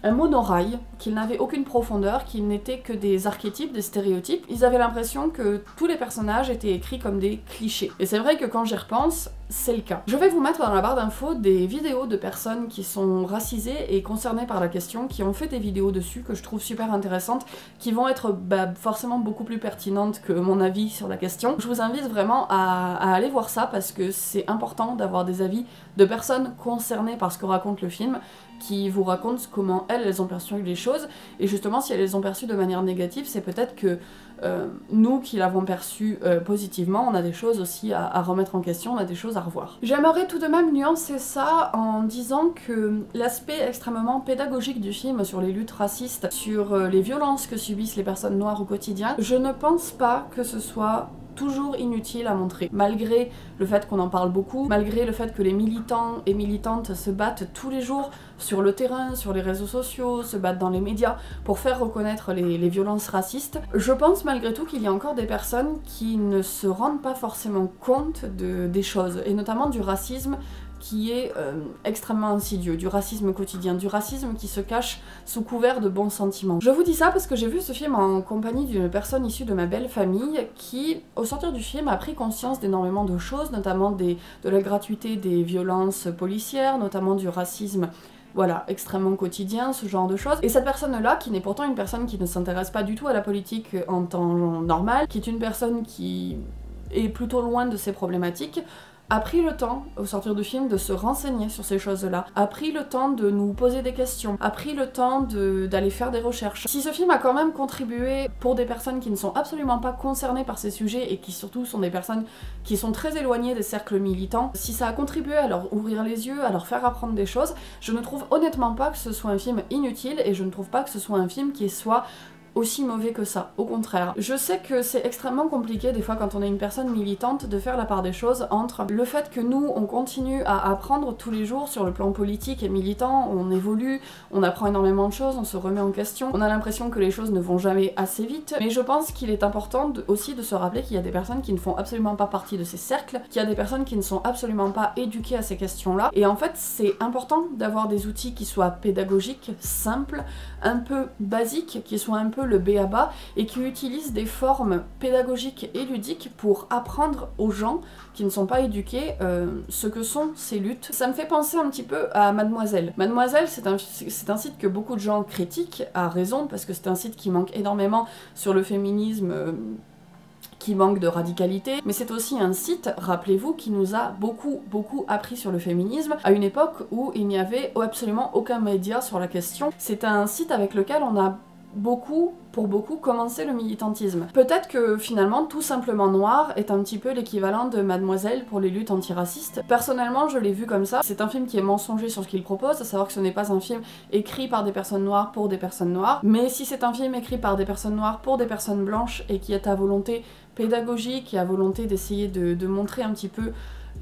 monorail, qu'ils n'avaient aucune profondeur, qu'ils n'étaient que des archétypes, des stéréotypes. Ils avaient l'impression que tous les personnages étaient écrits comme des clichés. Et c'est vrai que quand j'y repense, c'est le cas. Je vais vous mettre dans la barre d'infos des vidéos de personnes qui sont racisées et concernées par la question, qui ont fait des vidéos dessus que je trouve super intéressantes, qui vont être forcément beaucoup plus pertinentes que mon avis sur la question. Je vous invite vraiment à aller voir ça parce que c'est important d'avoir des avis de personnes concernées par ce que raconte le film, qui vous racontent comment elles ont perçu les choses, et justement si elles les ont perçues de manière négative, c'est peut-être que nous qui l'avons perçu positivement, on a des choses aussi à remettre en question, on a des choses à revoir. J'aimerais tout de même nuancer ça en disant que l'aspect extrêmement pédagogique du film sur les luttes racistes, sur les violences que subissent les personnes noires au quotidien, je ne pense pas que ce soit toujours inutile à montrer. Malgré le fait qu'on en parle beaucoup, malgré le fait que les militants et militantes se battent tous les jours sur le terrain, sur les réseaux sociaux, se battent dans les médias pour faire reconnaître les violences racistes, je pense malgré tout qu'il y a encore des personnes qui ne se rendent pas forcément compte des choses, et notamment du racisme qui est extrêmement insidieux, du racisme quotidien, du racisme qui se cache sous couvert de bons sentiments. Je vous dis ça parce que j'ai vu ce film en compagnie d'une personne issue de ma belle famille qui, au sortir du film, a pris conscience d'énormément de choses, notamment de la gratuité des violences policières, notamment du racisme, voilà, extrêmement quotidien, ce genre de choses. Et cette personne-là, qui n'est pourtant une personne qui ne s'intéresse pas du tout à la politique en temps normal, qui est une personne qui est plutôt loin de ces problématiques, a pris le temps, au sortir du film, de se renseigner sur ces choses-là, a pris le temps de nous poser des questions, a pris le temps d'aller faire des recherches. Si ce film a quand même contribué pour des personnes qui ne sont absolument pas concernées par ces sujets et qui surtout sont des personnes qui sont très éloignées des cercles militants, si ça a contribué à leur ouvrir les yeux, à leur faire apprendre des choses, je ne trouve honnêtement pas que ce soit un film inutile et je ne trouve pas que ce soit un film qui soit aussi mauvais que ça, au contraire. Je sais que c'est extrêmement compliqué des fois quand on est une personne militante de faire la part des choses entre le fait que nous on continue à apprendre tous les jours sur le plan politique et militant, on évolue, on apprend énormément de choses, on se remet en question, on a l'impression que les choses ne vont jamais assez vite, mais je pense qu'il est important aussi de se rappeler qu'il y a des personnes qui ne font absolument pas partie de ces cercles, qu'il y a des personnes qui ne sont absolument pas éduquées à ces questions-là, et en fait c'est important d'avoir des outils qui soient pédagogiques, simples, un peu basiques, qui soient un peu le b.a.-ba et qui utilisent des formes pédagogiques et ludiques pour apprendre aux gens qui ne sont pas éduqués ce que sont ces luttes. Ça me fait penser un petit peu à Mademoiselle. Mademoiselle, c'est un site que beaucoup de gens critiquent, à raison, parce que c'est un site qui manque énormément sur le féminisme, qui manque de radicalité, mais c'est aussi un site, rappelez-vous, qui nous a beaucoup appris sur le féminisme à une époque où il n'y avait absolument aucun média sur la question. C'est un site avec lequel on a pour beaucoup, commencer le militantisme. Peut-être que finalement, Tout simplement Noir est un petit peu l'équivalent de Mademoiselle pour les luttes antiracistes. Personnellement, je l'ai vu comme ça. C'est un film qui est mensonger sur ce qu'il propose, à savoir que ce n'est pas un film écrit par des personnes noires pour des personnes noires, mais si c'est un film écrit par des personnes noires pour des personnes blanches et qui est à volonté pédagogique et à volonté d'essayer de montrer un petit peu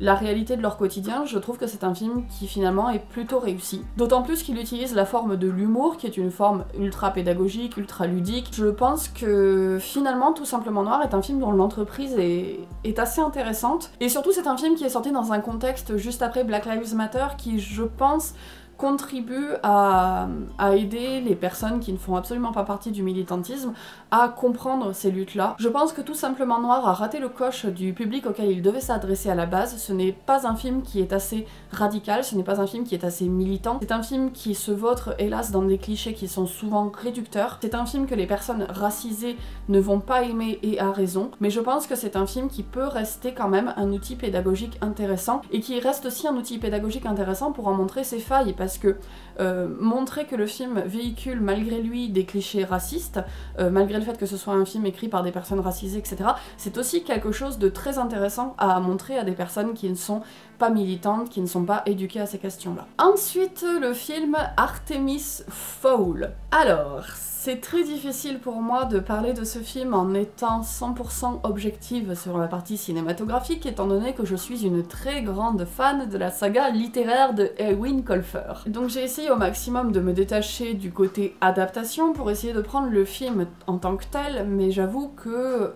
la réalité de leur quotidien, je trouve que c'est un film qui finalement est plutôt réussi. D'autant plus qu'il utilise la forme de l'humour, qui est une forme ultra pédagogique, ultra ludique. Je pense que finalement Tout simplement Noir est un film dont l'entreprise est assez intéressante. Et surtout c'est un film qui est sorti dans un contexte juste après Black Lives Matter qui, je pense, contribue à aider les personnes qui ne font absolument pas partie du militantisme à comprendre ces luttes-là. Je pense que Tout simplement Noir a raté le coche du public auquel il devait s'adresser à la base. Ce n'est pas un film qui est assez radical, ce n'est pas un film qui est assez militant. C'est un film qui se vautre, hélas, dans des clichés qui sont souvent réducteurs. C'est un film que les personnes racisées ne vont pas aimer et à raison, mais je pense que c'est un film qui peut rester quand même un outil pédagogique intéressant et qui reste aussi un outil pédagogique intéressant pour en montrer ses failles, parce que montrer que le film véhicule malgré lui des clichés racistes, malgré le fait que ce soit un film écrit par des personnes racisées, etc., c'est aussi quelque chose de très intéressant à montrer à des personnes qui ne sont pas militantes, qui ne sont pas éduquées à ces questions-là. Ensuite, le film Artemis Fowl. Alors, c'est très difficile pour moi de parler de ce film en étant 100% objective sur la partie cinématographique, étant donné que je suis une très grande fan de la saga littéraire de Eowyn Colfer. Donc j'ai essayé au maximum de me détacher du côté adaptation pour essayer de prendre le film en tant que tel, mais j'avoue que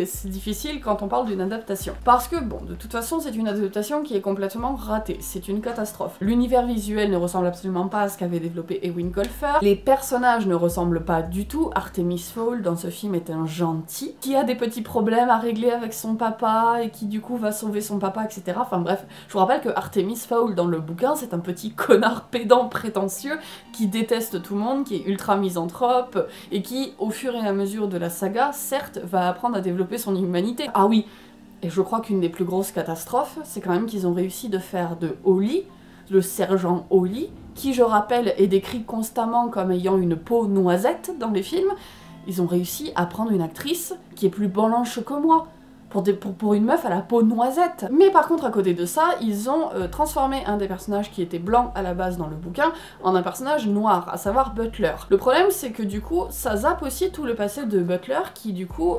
c'est difficile quand on parle d'une adaptation. Parce que bon, de toute façon, c'est une adaptation qui est complètement ratée. C'est une catastrophe. L'univers visuel ne ressemble absolument pas à ce qu'avait développé Eowyn Colfer. Les personnages ne ressemblent pas du tout. Artemis Fowl dans ce film est un gentil qui a des petits problèmes à régler avec son papa et qui du coup va sauver son papa, etc. Enfin bref, je vous rappelle que Artemis Fowl dans le bouquin, c'est un petit connard pédant prétentieux qui déteste tout le monde, qui est ultra misanthrope et qui, au fur et à mesure de la saga, certes, va apprendre à développer son humanité. Ah oui, et je crois qu'une des plus grosses catastrophes, c'est quand même qu'ils ont réussi de faire de Holly, le sergent Holly, qui je rappelle est décrit constamment comme ayant une peau noisette dans les films, ils ont réussi à prendre une actrice qui est plus blanche que moi. Pour une meuf à la peau noisette. Mais par contre, à côté de ça, ils ont transformé un des personnages qui était blanc à la base dans le bouquin en un personnage noir, à savoir Butler. Le problème, c'est que du coup, ça zappe aussi tout le passé de Butler, qui du coup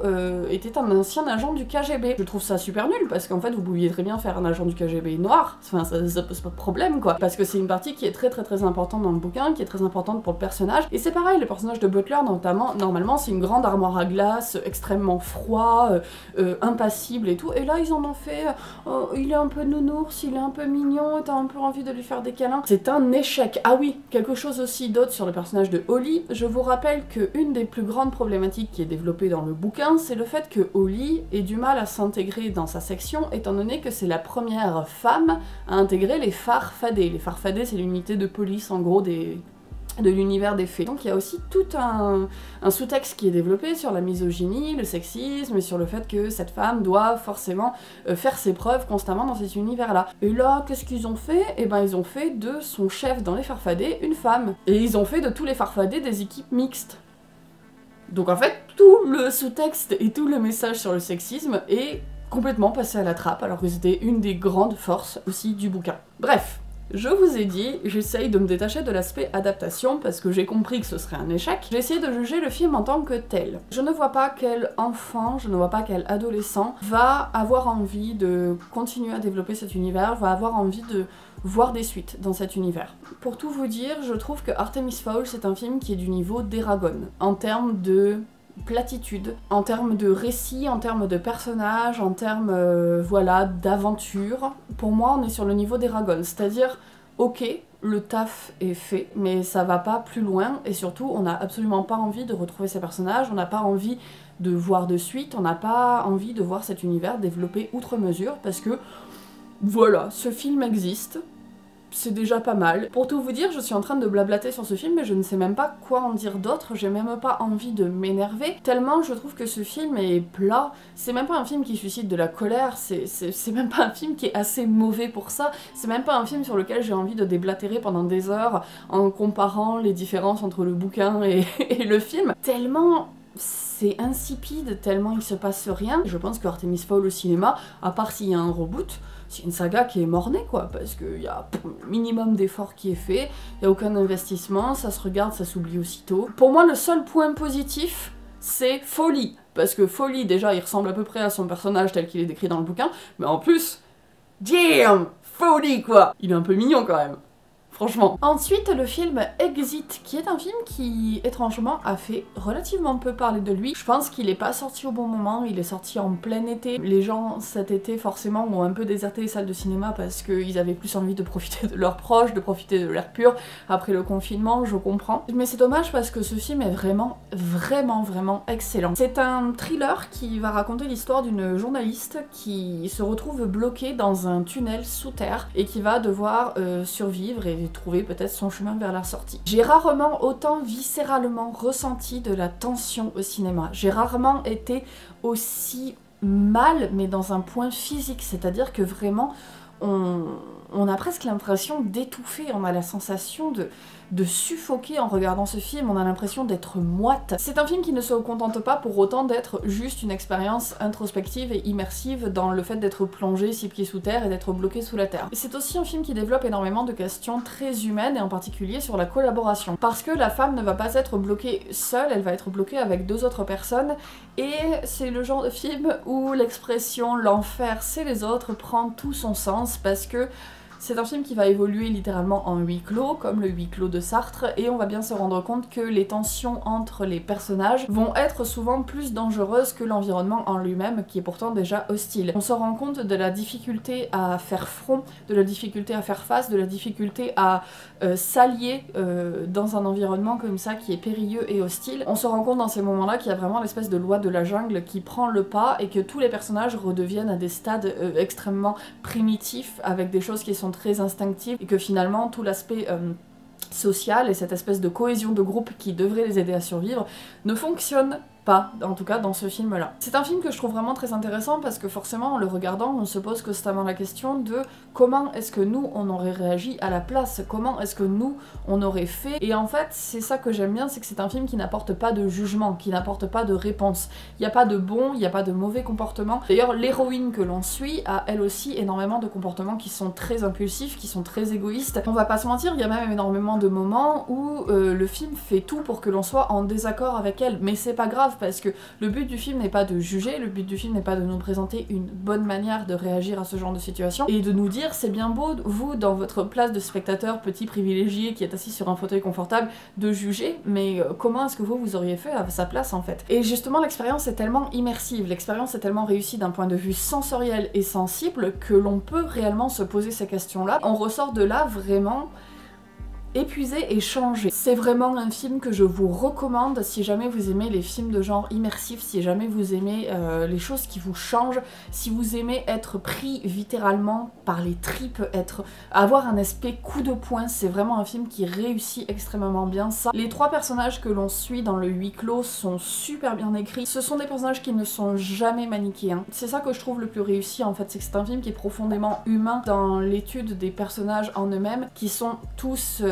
était un ancien agent du KGB. Je trouve ça super nul, parce qu'en fait, vous pouviez très bien faire un agent du KGB noir, enfin, ça pose pas de problème, quoi. Parce que c'est une partie qui est très importante dans le bouquin, qui est très importante pour le personnage. Et c'est pareil, le personnage de Butler, notamment, normalement, c'est une grande armoire à glace, extrêmement froid, impassible et tout, et là ils en ont fait il est un peu nounours, il est un peu mignon, t'as un peu envie de lui faire des câlins. C'est un échec. Ah oui, quelque chose aussi d'autre sur le personnage de Holly. Je vous rappelle que une des plus grandes problématiques qui est développée dans le bouquin, c'est le fait que Holly ait du mal à s'intégrer dans sa section, étant donné que c'est la première femme à intégrer les Farfadets. Les Farfadets, c'est l'unité de police en gros des de l'univers des fées. Donc il y a aussi tout un sous-texte qui est développé sur la misogynie, le sexisme, et sur le fait que cette femme doit forcément faire ses preuves constamment dans cet univers-là. Et là, qu'est-ce qu'ils ont fait? Eh ben ils ont fait de son chef dans les farfadets une femme. Et ils ont fait de tous les farfadets des équipes mixtes. Donc en fait, tout le sous-texte et tout le message sur le sexisme est complètement passé à la trappe, alors que c'était une des grandes forces aussi du bouquin. Bref. Je vous ai dit, j'essaye de me détacher de l'aspect adaptation parce que j'ai compris que ce serait un échec. J'ai essayé de juger le film en tant que tel. Je ne vois pas quel enfant, je ne vois pas quel adolescent va avoir envie de continuer à développer cet univers, va avoir envie de voir des suites dans cet univers. Pour tout vous dire, je trouve que Artemis Fowl c'est un film qui est du niveau d'Eragon, en termes de platitude, en termes de récit, en termes de personnages, en termes voilà, d'aventure. Pour moi, on est sur le niveau d'Eragon, c'est-à-dire, ok, le taf est fait, mais ça va pas plus loin, et surtout, on n'a absolument pas envie de retrouver ces personnages, on n'a pas envie de voir de suite, on n'a pas envie de voir cet univers développé outre mesure, parce que, voilà, ce film existe, c'est déjà pas mal. Pour tout vous dire, je suis en train de blablater sur ce film, mais je ne sais même pas quoi en dire d'autre, j'ai même pas envie de m'énerver, tellement je trouve que ce film est plat, c'est même pas un film qui suscite de la colère, c'est même pas un film qui est assez mauvais pour ça, c'est même pas un film sur lequel j'ai envie de déblatérer pendant des heures en comparant les différences entre le bouquin et le film, tellement c'est insipide, tellement il se passe rien. Je pense que Artemis Fowl au cinéma, à part s'il y a un reboot, c'est une saga qui est mort-née quoi, parce qu'il y a un minimum d'effort qui est fait, il n'y a aucun investissement, ça se regarde, ça s'oublie aussitôt. Pour moi, le seul point positif, c'est Foley, parce que Foley, déjà, il ressemble à peu près à son personnage tel qu'il est décrit dans le bouquin, mais en plus, damn, Foley quoi. Il est un peu mignon quand même. Franchement. Ensuite, le film Exit, qui est un film qui, étrangement, a fait relativement peu parler de lui. Je pense qu'il est pas sorti au bon moment, il est sorti en plein été. Les gens, cet été, forcément, ont un peu déserté les salles de cinéma parce qu'ils avaient plus envie de profiter de leurs proches, de profiter de l'air pur. Après le confinement, je comprends. Mais c'est dommage parce que ce film est vraiment, vraiment excellent. C'est un thriller qui va raconter l'histoire d'une journaliste qui se retrouve bloquée dans un tunnel sous terre et qui va devoir survivre et trouver peut-être son chemin vers la sortie. J'ai rarement autant viscéralement ressenti de la tension au cinéma. J'ai rarement été aussi mal, mais dans un point physique, c'est-à-dire que vraiment, on a presque l'impression d'étouffer, on a la sensation de suffoquer en regardant ce film, on a l'impression d'être moite. C'est un film qui ne se contente pas pour autant d'être juste une expérience introspective et immersive dans le fait d'être plongé 6 pieds sous terre et d'être bloqué sous la terre. C'est aussi un film qui développe énormément de questions très humaines et en particulier sur la collaboration. Parce que la femme ne va pas être bloquée seule, elle va être bloquée avec 2 autres personnes et c'est le genre de film où l'expression l'enfer c'est les autres prend tout son sens parce que c'est un film qui va évoluer littéralement en huis clos, comme le huis clos de Sartre, et on va bien se rendre compte que les tensions entre les personnages vont être souvent plus dangereuses que l'environnement en lui-même, qui est pourtant déjà hostile. On se rend compte de la difficulté à faire front, de la difficulté à faire face, de la difficulté à s'allier dans un environnement comme ça qui est périlleux et hostile. On se rend compte dans ces moments-là qu'il y a vraiment l'espèce de loi de la jungle qui prend le pas et que tous les personnages redeviennent à des stades extrêmement primitifs, avec des choses qui sont très instinctives et que finalement tout l'aspect social et cette espèce de cohésion de groupe qui devrait les aider à survivre ne fonctionne pas, en tout cas dans ce film-là. C'est un film que je trouve vraiment très intéressant parce que forcément en le regardant on se pose constamment la question de comment est-ce que nous on aurait réagi à la place, comment est-ce que nous on aurait fait, et en fait c'est ça que j'aime bien, c'est que c'est un film qui n'apporte pas de jugement, qui n'apporte pas de réponse. Il n'y a pas de bon, il n'y a pas de mauvais comportement. D'ailleurs l'héroïne que l'on suit a elle aussi énormément de comportements qui sont très impulsifs, qui sont très égoïstes. On va pas se mentir, il y a même énormément de moments où le film fait tout pour que l'on soit en désaccord avec elle, mais c'est pas grave parce que le but du film n'est pas de juger, le but du film n'est pas de nous présenter une bonne manière de réagir à ce genre de situation et de nous dire c'est bien beau, vous dans votre place de spectateur petit privilégié qui est assis sur un fauteuil confortable, de juger, mais comment est-ce que vous auriez fait à sa place en fait. Et justement l'expérience est tellement immersive, l'expérience est tellement réussie d'un point de vue sensoriel et sensible que l'on peut réellement se poser ces questions-là. On ressort de là vraiment épuisé et changé. C'est vraiment un film que je vous recommande si jamais vous aimez les films de genre immersif, si jamais vous aimez les choses qui vous changent, si vous aimez être pris littéralement par les tripes, avoir un aspect coup de poing. C'est vraiment un film qui réussit extrêmement bien ça. Les 3 personnages que l'on suit dans le huis clos sont super bien écrits. Ce sont des personnages qui ne sont jamais manichéens. C'est ça que je trouve le plus réussi en fait, c'est que c'est un film qui est profondément humain dans l'étude des personnages en eux-mêmes, qui sont tous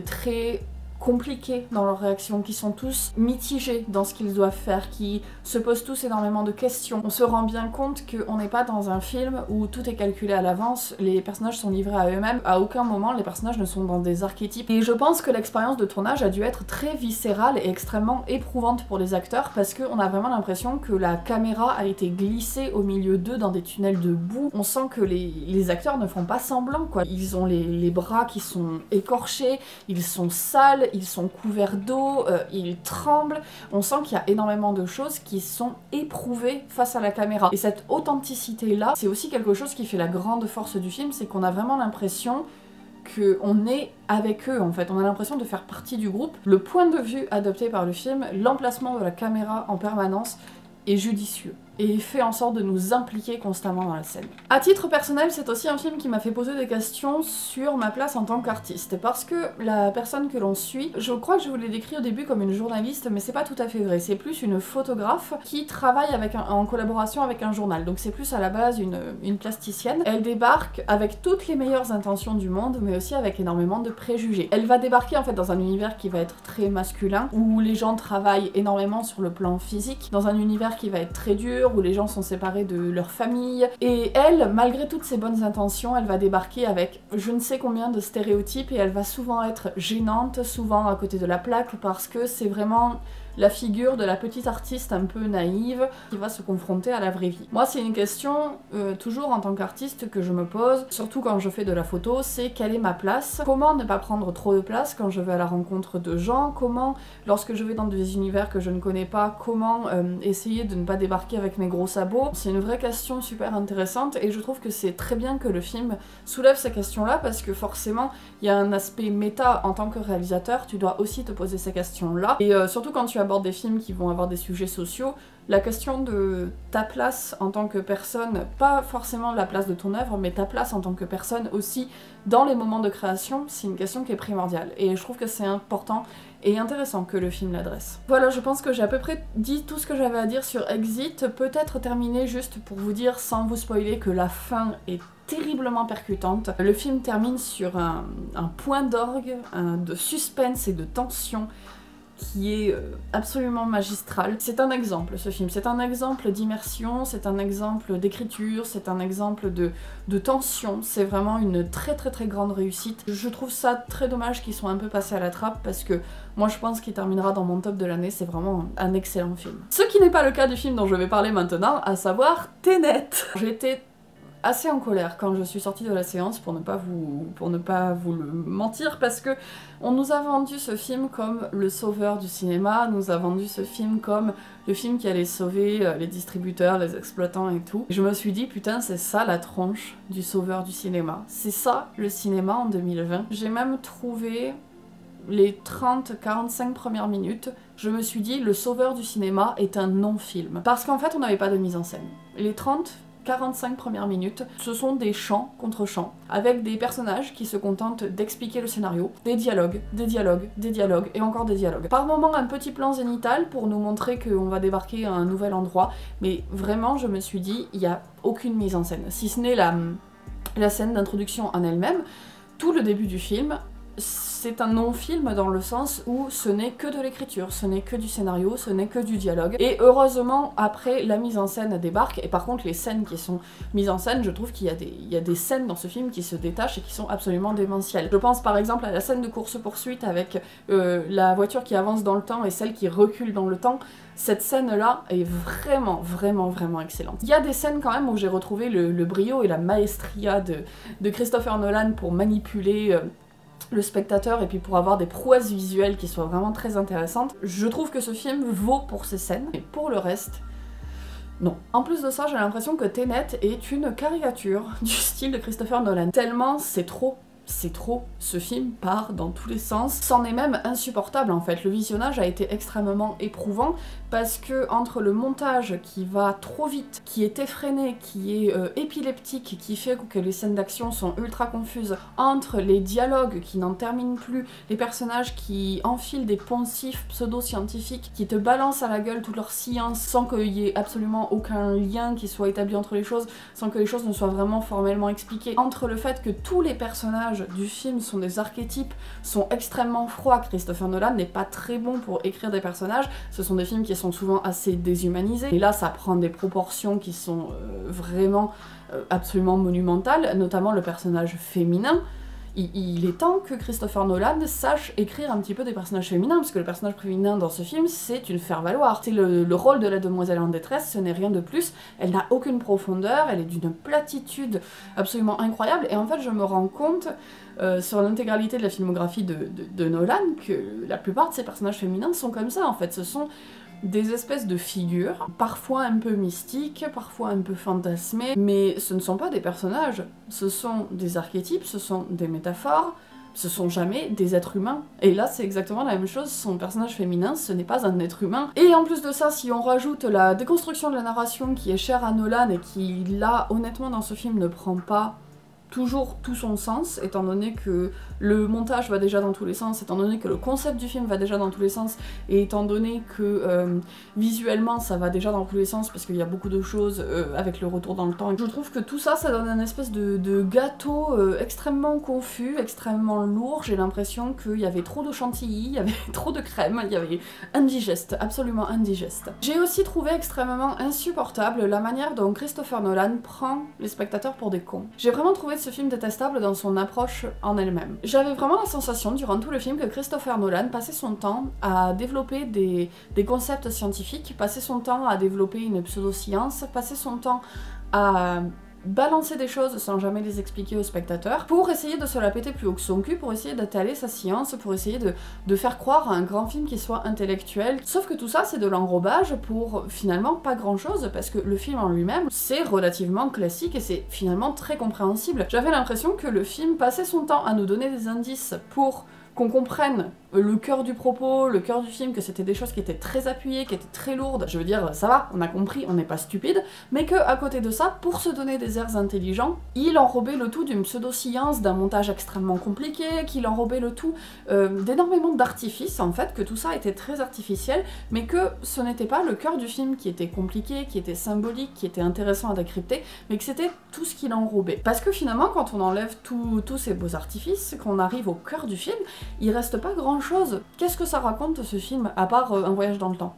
très compliqués dans leurs réactions, qui sont tous mitigés dans ce qu'ils doivent faire, qui se posent tous énormément de questions. On se rend bien compte qu'on n'est pas dans un film où tout est calculé à l'avance, les personnages sont livrés à eux-mêmes, à aucun moment les personnages ne sont dans des archétypes. Et je pense que l'expérience de tournage a dû être très viscérale et extrêmement éprouvante pour les acteurs, parce qu'on a vraiment l'impression que la caméra a été glissée au milieu d'eux dans des tunnels de boue. On sent que les acteurs ne font pas semblant quoi. Ils ont les bras qui sont écorchés, ils sont sales, ils sont couverts d'eau, ils tremblent. On sent qu'il y a énormément de choses qui sont éprouvées face à la caméra. Et cette authenticité-là, c'est aussi quelque chose qui fait la grande force du film, c'est qu'on a vraiment l'impression qu'on est avec eux en fait, on a l'impression de faire partie du groupe. Le point de vue adopté par le film, l'emplacement de la caméra en permanence est judicieux et fait en sorte de nous impliquer constamment dans la scène. À titre personnel, c'est aussi un film qui m'a fait poser des questions sur ma place en tant qu'artiste, parce que la personne que l'on suit, je crois que je vous l'ai décrit au début comme une journaliste, mais c'est pas tout à fait vrai, c'est plus une photographe qui travaille en collaboration avec un journal, donc c'est plus à la base une plasticienne. Elle débarque avec toutes les meilleures intentions du monde, mais aussi avec énormément de préjugés. Elle va débarquer en fait dans un univers qui va être très masculin, où les gens travaillent énormément sur le plan physique, dans un univers qui va être très dur, où les gens sont séparés de leur famille, et elle, malgré toutes ses bonnes intentions, elle va débarquer avec je ne sais combien de stéréotypes, et elle va souvent être gênante, souvent à côté de la plaque, parce que c'est vraiment la figure de la petite artiste un peu naïve qui va se confronter à la vraie vie. Moi, c'est une question, toujours en tant qu'artiste, que je me pose, surtout quand je fais de la photo, c'est quelle est ma place? Comment ne pas prendre trop de place quand je vais à la rencontre de gens? Comment, lorsque je vais dans des univers que je ne connais pas, comment essayer de ne pas débarquer avec mes gros sabots? C'est une vraie question super intéressante, et je trouve que c'est très bien que le film soulève ces questions-là, parce que forcément, il y a un aspect méta en tant que réalisateur, tu dois aussi te poser ces questions-là, et surtout quand tu abordes des films qui vont avoir des sujets sociaux, la question de ta place en tant que personne, pas forcément la place de ton œuvre, mais ta place en tant que personne aussi dans les moments de création, c'est une question qui est primordiale. Et je trouve que c'est important et intéressant que le film l'adresse. Voilà, je pense que j'ai à peu près dit tout ce que j'avais à dire sur Exit. Peut-être terminer juste pour vous dire, sans vous spoiler, que la fin est terriblement percutante. Le film termine sur un point d'orgue, de suspense et de tension qui est absolument magistral. C'est un exemple, ce film. C'est un exemple d'immersion, c'est un exemple d'écriture, c'est un exemple de tension. C'est vraiment une très très très grande réussite. Je trouve ça très dommage qu'ils soient un peu passés à la trappe, parce que moi je pense qu'il terminera dans mon top de l'année. C'est vraiment un excellent film. Ce qui n'est pas le cas du film dont je vais parler maintenant, à savoir Tenet. J'étais assez en colère quand je suis sortie de la séance, pour ne pas vous le mentir, parce que on nous a vendu ce film comme le sauveur du cinéma, nous a vendu ce film comme le film qui allait sauver les distributeurs, les exploitants et tout. Et je me suis dit, putain, c'est ça la tronche du sauveur du cinéma. C'est ça le cinéma en 2020. J'ai même trouvé les 30-45 premières minutes, je me suis dit, le sauveur du cinéma est un non-film. Parce qu'en fait, on n'avait pas de mise en scène. Les 45 premières minutes, ce sont des chants contre chants, avec des personnages qui se contentent d'expliquer le scénario, des dialogues, des dialogues, des dialogues, et encore des dialogues. Par moments, un petit plan zénital pour nous montrer qu'on va débarquer à un nouvel endroit, mais vraiment, je me suis dit, il n'y a aucune mise en scène, si ce n'est la scène d'introduction en elle-même. Tout le début du film, c'est un non-film dans le sens où ce n'est que de l'écriture, ce n'est que du scénario, ce n'est que du dialogue. Et heureusement, après, la mise en scène débarque, et par contre, les scènes qui sont mises en scène, je trouve qu'il y a des scènes dans ce film qui se détachent et qui sont absolument démentielles. Je pense par exemple à la scène de course-poursuite avec la voiture qui avance dans le temps et celle qui recule dans le temps. Cette scène-là est vraiment, vraiment, vraiment excellente. Il y a des scènes quand même où j'ai retrouvé le brio et la maestria de Christopher Nolan pour manipuler le spectateur et puis pour avoir des prouesses visuelles qui soient vraiment très intéressantes. Je trouve que ce film vaut pour ces scènes, mais pour le reste, non. En plus de ça, j'ai l'impression que Tenet est une caricature du style de Christopher Nolan. Tellement c'est trop. c'est trop, ce film part dans tous les sens, c'en est même insupportable en fait. Le visionnage a été extrêmement éprouvant parce que entre le montage qui va trop vite, qui est effréné, qui est épileptique, qui fait que les scènes d'action sont ultra confuses, entre les dialogues qui n'en terminent plus, les personnages qui enfilent des poncifs pseudo-scientifiques, qui te balancent à la gueule toute leur science sans qu'il y ait absolument aucun lien qui soit établi entre les choses, sans que les choses ne soient vraiment formellement expliquées, entre le fait que tous les personnages du film sont des archétypes, sont extrêmement froids. Christopher Nolan n'est pas très bon pour écrire des personnages, ce sont des films qui sont souvent assez déshumanisés, et là ça prend des proportions qui sont vraiment absolument monumentales, notamment le personnage féminin. Il est temps que Christopher Nolan sache écrire un petit peu des personnages féminins, parce que le personnage féminin dans ce film, c'est une faire-valoir. C'est le rôle de la demoiselle en détresse, ce n'est rien de plus. Elle n'a aucune profondeur, elle est d'une platitude absolument incroyable, et en fait je me rends compte sur l'intégralité de la filmographie de Nolan que la plupart de ces personnages féminins sont comme ça en fait. Ce sont des espèces de figures, parfois un peu mystiques, parfois un peu fantasmées, mais ce ne sont pas des personnages, ce sont des archétypes, ce sont des métaphores, ce sont jamais des êtres humains. Et là c'est exactement la même chose, son personnage féminin, ce n'est pas un être humain. Et en plus de ça, si on rajoute la déconstruction de la narration qui est chère à Nolan et qui là, honnêtement dans ce film ne prend pas toujours tout son sens, étant donné que le montage va déjà dans tous les sens, étant donné que le concept du film va déjà dans tous les sens, et étant donné que visuellement ça va déjà dans tous les sens, parce qu'il y a beaucoup de choses avec le retour dans le temps. Et je trouve que tout ça, ça donne un espèce de gâteau extrêmement confus, extrêmement lourd. J'ai l'impression qu'il y avait trop de chantilly, il y avait trop de crème, il y avait indigeste, absolument indigeste. J'ai aussi trouvé extrêmement insupportable la manière dont Christopher Nolan prend les spectateurs pour des cons. J'ai vraiment trouvé ce film détestable dans son approche en elle-même. J'avais vraiment la sensation durant tout le film que Christopher Nolan passait son temps à développer des concepts scientifiques, passait son temps à développer une pseudo-science, passait son temps à balancer des choses sans jamais les expliquer aux spectateurs, pour essayer de se la péter plus haut que son cul, pour essayer d'étaler sa science, pour essayer de faire croire à un grand film qui soit intellectuel. Sauf que tout ça, c'est de l'enrobage pour finalement pas grand chose, parce que le film en lui-même, c'est relativement classique et c'est finalement très compréhensible. J'avais l'impression que le film passait son temps à nous donner des indices pour qu'on comprenne le cœur du propos, le cœur du film, que c'était des choses qui étaient très appuyées, qui étaient très lourdes. Je veux dire, ça va, on a compris, on n'est pas stupide, mais que à côté de ça, pour se donner des airs intelligents, il enrobait le tout d'une pseudo-science, d'un montage extrêmement compliqué, qu'il enrobait le tout d'énormément d'artifices, en fait, que tout ça était très artificiel, mais que ce n'était pas le cœur du film qui était compliqué, qui était symbolique, qui était intéressant à décrypter, mais que c'était tout ce qu'il enrobait. Parce que finalement, quand on enlève tous ces beaux artifices, qu'on arrive au cœur du film, il reste pas grand chose. Qu'est-ce que ça raconte ce film, à part un voyage dans le temps?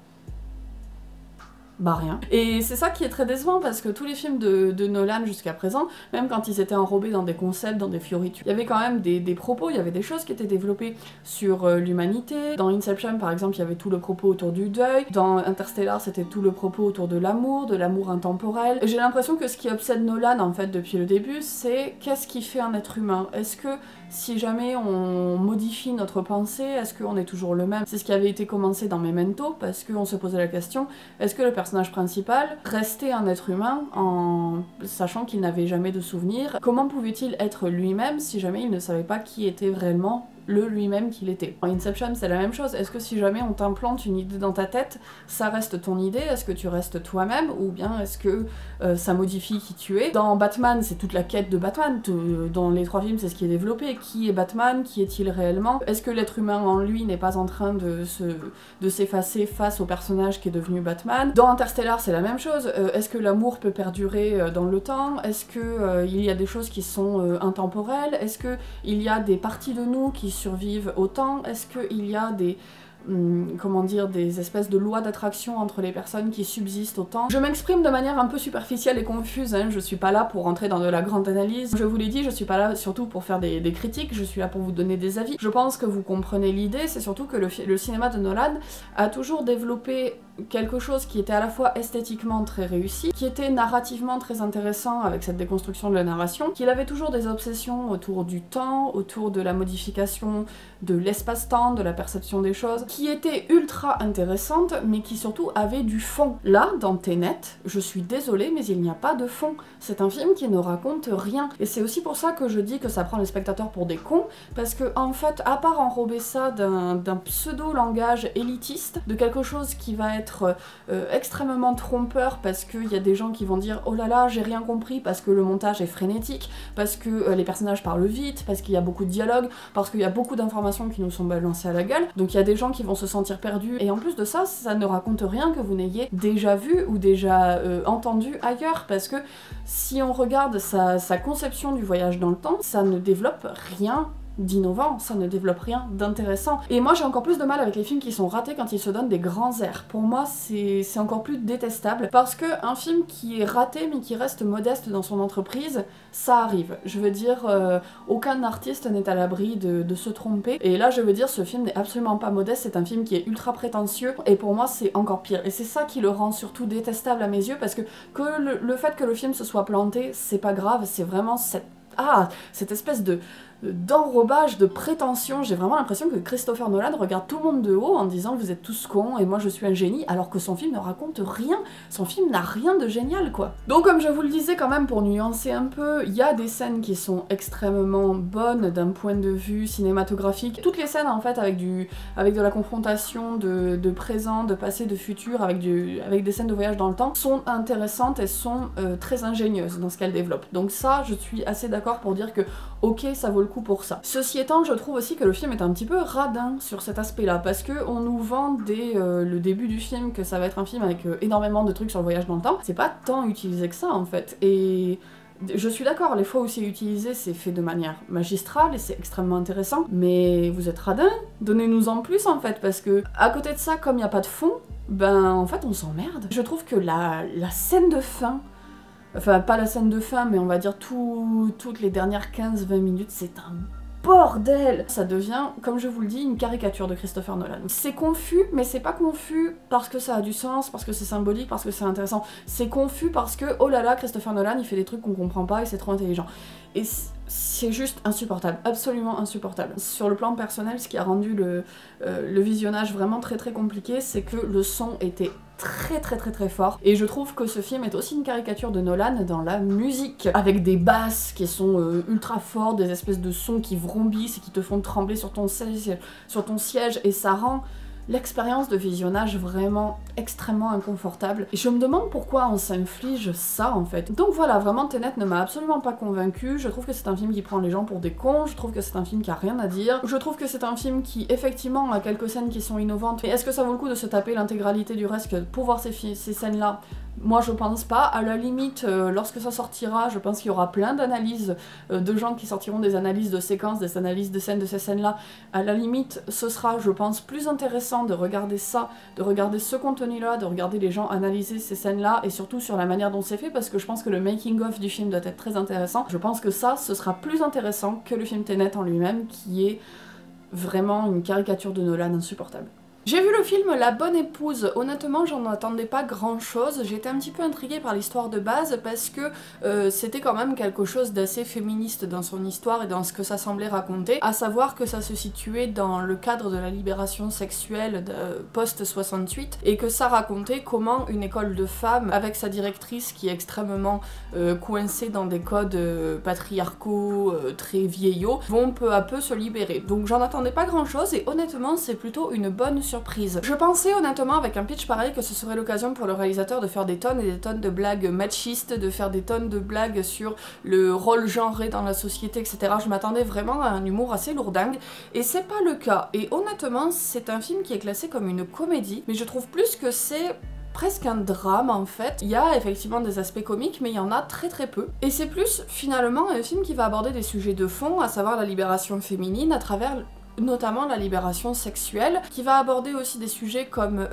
Bah rien. Et c'est ça qui est très décevant, parce que tous les films de Nolan jusqu'à présent, même quand ils étaient enrobés dans des concepts, dans des fioritures, il y avait quand même des propos, il y avait des choses qui étaient développées sur l'humanité. Dans Inception par exemple, il y avait tout le propos autour du deuil. Dans Interstellar, c'était tout le propos autour de l'amour intemporel. J'ai l'impression que ce qui obsède Nolan en fait depuis le début, c'est qu'est-ce qui fait un être humain? Est-ce que si jamais on modifie notre pensée, est-ce qu'on est toujours le même? C'est ce qui avait été commencé dans Memento, parce qu'on se posait la question, est-ce que le personnage principal restait un être humain en sachant qu'il n'avait jamais de souvenirs? Comment pouvait-il être lui-même si jamais il ne savait pas qui était réellement le lui-même qu'il était? En Inception, c'est la même chose. Est-ce que si jamais on t'implante une idée dans ta tête, ça reste ton idée? Est-ce que tu restes toi-même? Ou bien est-ce que ça modifie qui tu es? Dans Batman, c'est toute la quête de Batman. Dans les trois films, c'est ce qui est développé. Qui est Batman? Qui est-il réellement? Est-ce que l'être humain en lui n'est pas en train de s'effacer face au personnage qui est devenu Batman? Dans Interstellar, c'est la même chose. Est-ce que l'amour peut perdurer dans le temps? Est-ce que il y a des choses qui sont intemporelles? Est-ce que il y a des parties de nous qui survivent au temps? Est-ce qu'il y a des comment dire, des espèces de lois d'attraction entre les personnes qui subsistent au temps? Je m'exprime de manière un peu superficielle et confuse, hein. Je suis pas là pour rentrer dans de la grande analyse. Je vous l'ai dit, je suis pas là surtout pour faire des critiques, je suis là pour vous donner des avis. Je pense que vous comprenez l'idée, c'est surtout que le cinéma de Nolan a toujours développé quelque chose qui était à la fois esthétiquement très réussi, qui était narrativement très intéressant avec cette déconstruction de la narration, qu'il avait toujours des obsessions autour du temps, autour de la modification de l'espace-temps, de la perception des choses, qui étaient ultra intéressantes, mais qui surtout avaient du fond. Là, dans Tenet, je suis désolée, mais il n'y a pas de fond. C'est un film qui ne raconte rien. Et c'est aussi pour ça que je dis que ça prend les spectateurs pour des cons, parce que en fait, à part enrober ça d'un pseudo-langage élitiste, de quelque chose qui va être extrêmement trompeur, parce qu'il y a des gens qui vont dire « Oh là là, j'ai rien compris », parce que le montage est frénétique, parce que les personnages parlent vite, parce qu'il y a beaucoup de dialogue, parce qu'il y a beaucoup d'informations qui nous sont balancées à la gueule, donc il y a des gens qui vont se sentir perdus, et en plus de ça, ça ne raconte rien que vous n'ayez déjà vu ou déjà entendu ailleurs, parce que si on regarde sa conception du voyage dans le temps, ça ne développe rien d'innovant, ça ne développe rien d'intéressant. Et moi j'ai encore plus de mal avec les films qui sont ratés quand ils se donnent des grands airs. Pour moi c'est encore plus détestable, parce que un film qui est raté mais qui reste modeste dans son entreprise, ça arrive. Je veux dire, aucun artiste n'est à l'abri de se tromper, et là je veux dire, ce film n'est absolument pas modeste, c'est un film qui est ultra prétentieux, et pour moi c'est encore pire. Et c'est ça qui le rend surtout détestable à mes yeux, parce que le fait que le film se soit planté, c'est pas grave, c'est vraiment cette espèce d'enrobage, de prétention. J'ai vraiment l'impression que Christopher Nolan regarde tout le monde de haut en disant vous êtes tous cons et moi je suis un génie, alors que son film ne raconte rien. Son film n'a rien de génial quoi. Donc comme je vous le disais quand même, pour nuancer un peu, il y a des scènes qui sont extrêmement bonnes d'un point de vue cinématographique. Toutes les scènes en fait avec de la confrontation de présent, de passé, de futur, avec des scènes de voyage dans le temps, sont intéressantes et sont très ingénieuses dans ce qu'elles développent. Donc ça, je suis assez d'accord pour dire que ok, ça vaut le coup pour ça. Ceci étant, je trouve aussi que le film est un petit peu radin sur cet aspect-là, parce que on nous vend dès le début du film que ça va être un film avec énormément de trucs sur le voyage dans le temps. C'est pas tant utilisé que ça en fait, et je suis d'accord, les fois où c'est utilisé, c'est fait de manière magistrale et c'est extrêmement intéressant, mais vous êtes radin, donnez-nous en plus en fait, parce que à côté de ça, comme il n'y a pas de fond, ben en fait on s'emmerde. Je trouve que la scène de fin, enfin pas la scène de fin, mais on va dire toutes les dernières 15-20 minutes, c'est un bordel! Ça devient, comme je vous le dis, une caricature de Christopher Nolan. C'est confus, mais c'est pas confus parce que ça a du sens, parce que c'est symbolique, parce que c'est intéressant. C'est confus parce que, oh là là, Christopher Nolan, il fait des trucs qu'on comprend pas et c'est trop intelligent. Et c'est juste insupportable, absolument insupportable. Sur le plan personnel, ce qui a rendu le visionnage vraiment très très compliqué, c'est que le son était très fort, et je trouve que ce film est aussi une caricature de Nolan dans la musique, avec des basses qui sont ultra fortes, des espèces de sons qui vrombissent et qui te font trembler sur ton siège, et ça rend l'expérience de visionnage vraiment extrêmement inconfortable. Et je me demande pourquoi on s'inflige ça en fait. Donc voilà, vraiment Tenet ne m'a absolument pas convaincue. Je trouve que c'est un film qui prend les gens pour des cons, je trouve que c'est un film qui a rien à dire, je trouve que c'est un film qui effectivement a quelques scènes qui sont innovantes, mais est-ce que ça vaut le coup de se taper l'intégralité du reste pour voir ces scènes là? Moi je pense pas. À la limite, lorsque ça sortira, je pense qu'il y aura plein d'analyses de gens qui sortiront des analyses de séquences, des analyses de scènes de ces scènes-là. À la limite, ce sera, je pense, plus intéressant de regarder ça, de regarder ce contenu-là, de regarder les gens analyser ces scènes-là, et surtout sur la manière dont c'est fait, parce que je pense que le making-of du film doit être très intéressant. Je pense que ça, ce sera plus intéressant que le film Tenet en lui-même, qui est vraiment une caricature de Nolan insupportable. J'ai vu le film La Bonne Épouse, honnêtement j'en attendais pas grand chose, j'étais un petit peu intriguée par l'histoire de base parce que c'était quand même quelque chose d'assez féministe dans son histoire et dans ce que ça semblait raconter, à savoir que ça se situait dans le cadre de la libération sexuelle post-68 et que ça racontait comment une école de femmes, avec sa directrice qui est extrêmement coincée dans des codes patriarcaux très vieillots, vont peu à peu se libérer. Donc j'en attendais pas grand chose et honnêtement c'est plutôt une bonne surprise. Je pensais honnêtement avec un pitch pareil que ce serait l'occasion pour le réalisateur de faire des tonnes et des tonnes de blagues machistes, de faire des tonnes de blagues sur le rôle genré dans la société, etc. Je m'attendais vraiment à un humour assez lourdingue et c'est pas le cas. Et honnêtement c'est un film qui est classé comme une comédie, mais je trouve plus que c'est presque un drame en fait. Il y a effectivement des aspects comiques, mais il y en a très peu. Et c'est plus finalement un film qui va aborder des sujets de fond, à savoir la libération féminine à travers notamment la libération sexuelle, qui va aborder aussi des sujets comme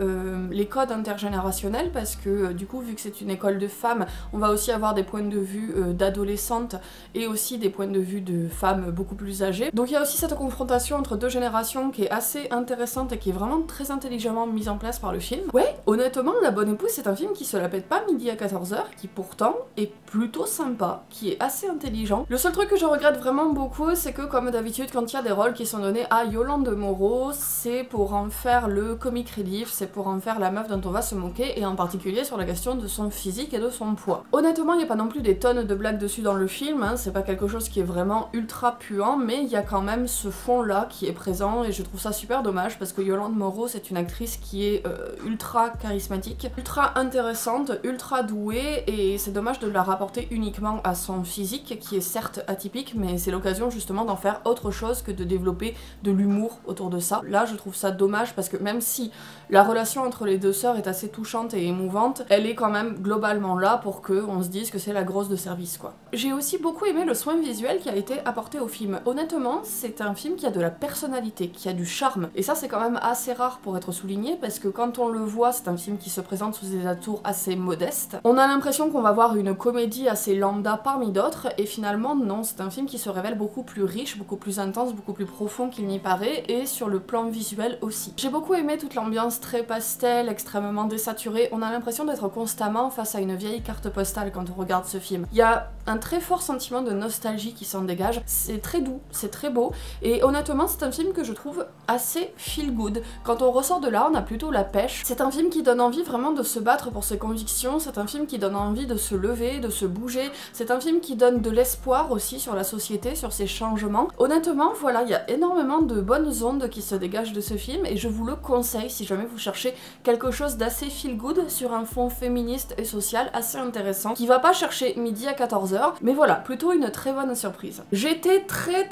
les codes intergénérationnels, parce que du coup, vu que c'est une école de femmes, on va aussi avoir des points de vue d'adolescentes et aussi des points de vue de femmes beaucoup plus âgées. Donc il y a aussi cette confrontation entre deux générations qui est assez intéressante et qui est vraiment très intelligemment mise en place par le film. Ouais, honnêtement, La Bonne Épouse, c'est un film qui se la pète pas midi à 14h, qui pourtant est plutôt sympa, qui est assez intelligent. Le seul truc que je regrette vraiment beaucoup, c'est que comme d'habitude, quand il y a des rôles qui sont donnés à Yolande Moreau, c'est pour en faire le comic relief, c'est pour en faire la meuf dont on va se moquer, et en particulier sur la question de son physique et de son poids. Honnêtement, il n'y a pas non plus des tonnes de blagues dessus dans le film, hein, c'est pas quelque chose qui est vraiment ultra puant, mais il y a quand même ce fond-là qui est présent, et je trouve ça super dommage, parce que Yolande Moreau, c'est une actrice qui est ultra charismatique, ultra intéressante, ultra douée, et c'est dommage de la rapporter uniquement à son physique, qui est certes atypique, mais c'est l'occasion justement d'en faire autre chose que de développer de l'humour autour de ça. Là, je trouve ça dommage, parce que même si la relation entre les deux sœurs est assez touchante et émouvante, elle est quand même globalement là pour qu'on se dise que c'est la grosse de service, quoi. J'ai aussi beaucoup aimé le soin visuel qui a été apporté au film. Honnêtement, c'est un film qui a de la personnalité, qui a du charme, et ça c'est quand même assez rare pour être souligné, parce que quand on le voit, c'est un film qui se présente sous des atours assez modestes. On a l'impression qu'on va voir une comédie assez lambda parmi d'autres, et finalement non, c'est un film qui se révèle beaucoup plus riche, beaucoup plus intense, beaucoup plus profond qu'il n'y paraît, et sur le plan visuel aussi. J'ai beaucoup aimé toute l'ambiance très pastel, extrêmement désaturée. On a l'impression d'être constamment face à une vieille carte postale quand on regarde ce film. Il y a un très fort sentiment de nostalgie qui s'en dégage, c'est très doux, c'est très beau, et honnêtement c'est un film que je trouve assez feel good. Quand on ressort de là, on a plutôt la pêche. C'est un film qui donne envie vraiment de se battre pour ses convictions, c'est un film qui donne envie de se lever, de se bouger, c'est un film qui donne de l'espoir aussi sur la société, sur ses changements. Honnêtement, voilà, il y a énormément de bonnes ondes qui se dégagent de ce film, et je vous le conseille si jamais vous cherchez quelque chose d'assez feel good sur un fond féministe et social assez intéressant, qui va pas chercher midi à 14h, mais voilà, plutôt une très bonne surprise. J'étais très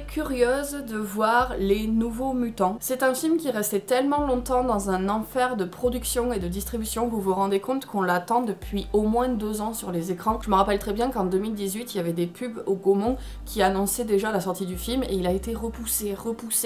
curieuse de voir Les Nouveaux Mutants. C'est un film qui restait tellement longtemps dans un enfer de production et de distribution, vous vous rendez compte qu'on l'attend depuis au moins 2 ans sur les écrans. Je me rappelle très bien qu'en 2018, il y avait des pubs au Gaumont qui annonçaient déjà la sortie du film, et il a été repoussé.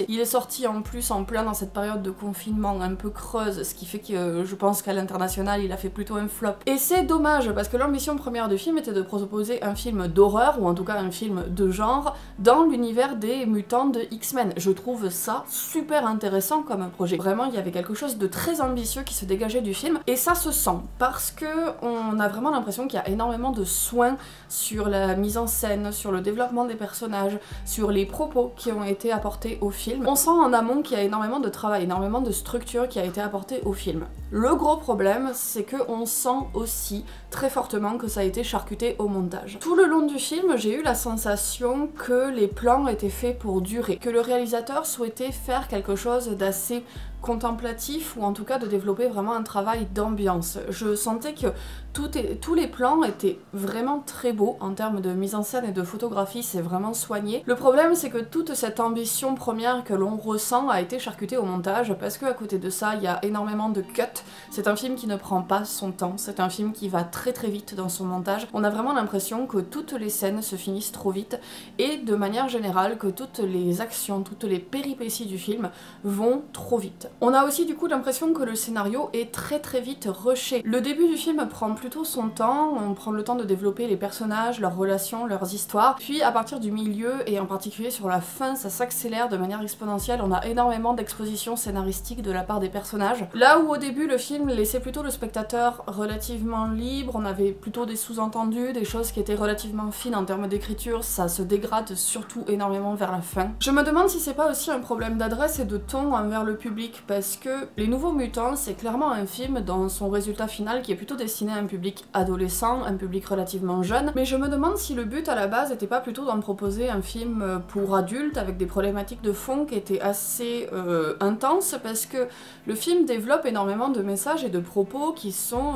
Il est sorti en plus en plein dans cette période de confinement un peu creuse, ce qui fait que je pense qu'à l'international, il a fait plutôt un flop. Et c'est dommage, parce que l'ambition première du film était de proposer un film d'horreur, ou en tout cas un film de genre, dans l'univers des mutants de X-Men. Je trouve ça super intéressant comme un projet. Vraiment, il y avait quelque chose de très ambitieux qui se dégageait du film, et ça se sent, parce que on a vraiment l'impression qu'il y a énormément de soins sur la mise en scène, sur le développement des personnages, sur les propos qui ont été apportés au film. On sent en amont qu'il y a énormément de travail, énormément de structure qui a été apportée au film. Le gros problème, c'est qu'on sent aussi très fortement que ça a été charcuté au montage. Tout le long du film, j'ai eu la sensation que les plans étaient faits pour durer, que le réalisateur souhaitait faire quelque chose d'assez contemplatif, ou en tout cas de développer vraiment un travail d'ambiance. Je sentais que tous les plans étaient vraiment très beaux en termes de mise en scène et de photographie, c'est vraiment soigné. Le problème, c'est que toute cette ambition première que l'on ressent a été charcutée au montage, parce qu'à côté de ça, il y a énormément de cuts. C'est un film qui ne prend pas son temps, c'est un film qui va très vite dans son montage. On a vraiment l'impression que toutes les scènes se finissent trop vite, et de manière générale que toutes les actions, toutes les péripéties du film vont trop vite. On a aussi du coup l'impression que le scénario est très vite rushé. Le début du film prend plutôt son temps, on prend le temps de développer les personnages, leurs relations, leurs histoires, puis à partir du milieu, et en particulier sur la fin, ça s'accélère de manière exponentielle, on a énormément d'expositions scénaristiques de la part des personnages. Là où au début le film laissait plutôt le spectateur relativement libre, on avait plutôt des sous-entendus, des choses qui étaient relativement fines en termes d'écriture, ça se dégrade surtout énormément vers la fin. Je me demande si c'est pas aussi un problème d'adresse et de ton envers le public, parce que Les Nouveaux Mutants, c'est clairement un film dans son résultat final qui est plutôt destiné à un public adolescent, un public relativement jeune, mais je me demande si le but à la base était pas plutôt d'en proposer un film pour adultes avec des problématiques de fond qui étaient assez intenses, parce que le film développe énormément de messages et de propos qui sont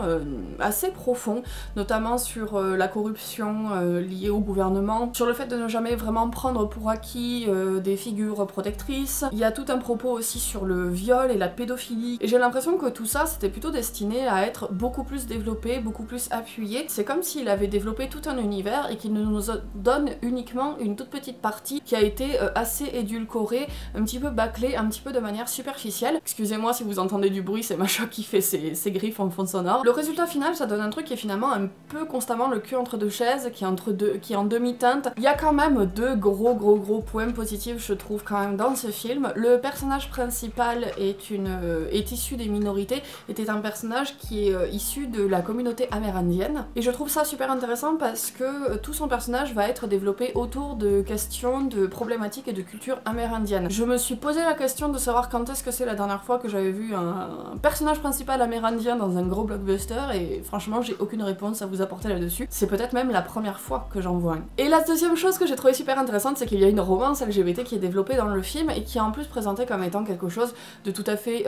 assez profonds, notamment sur la corruption liée au gouvernement, sur le fait de ne jamais vraiment prendre pour acquis des figures protectrices. Il y a tout un propos aussi sur le viol viol et la pédophilie. Et j'ai l'impression que tout ça c'était plutôt destiné à être beaucoup plus développé, beaucoup plus appuyé. C'est comme s'il avait développé tout un univers et qu'il nous donne uniquement une toute petite partie qui a été assez édulcorée, un petit peu bâclée, un petit peu de manière superficielle. Excusez-moi si vous entendez du bruit, c'est Macha qui fait ses griffes en fond sonore. Le résultat final, ça donne un truc qui est finalement un peu constamment le cul entre deux chaises, qui est en demi-teinte. Il y a quand même deux gros points positifs, je trouve, quand même dans ce film. Le personnage principal est issu des minorités, était un personnage qui est issu de la communauté amérindienne. Et je trouve ça super intéressant parce que tout son personnage va être développé autour de questions, de problématiques et de culture amérindienne. Je me suis posé la question de savoir quand est-ce que c'est la dernière fois que j'avais vu un personnage principal amérindien dans un gros blockbuster, et franchement j'ai aucune réponse à vous apporter là-dessus. C'est peut-être même la première fois que j'en vois un. Et la deuxième chose que j'ai trouvé super intéressante, c'est qu'il y a une romance LGBT qui est développée dans le film et qui est en plus présentée comme étant quelque chose de tout à fait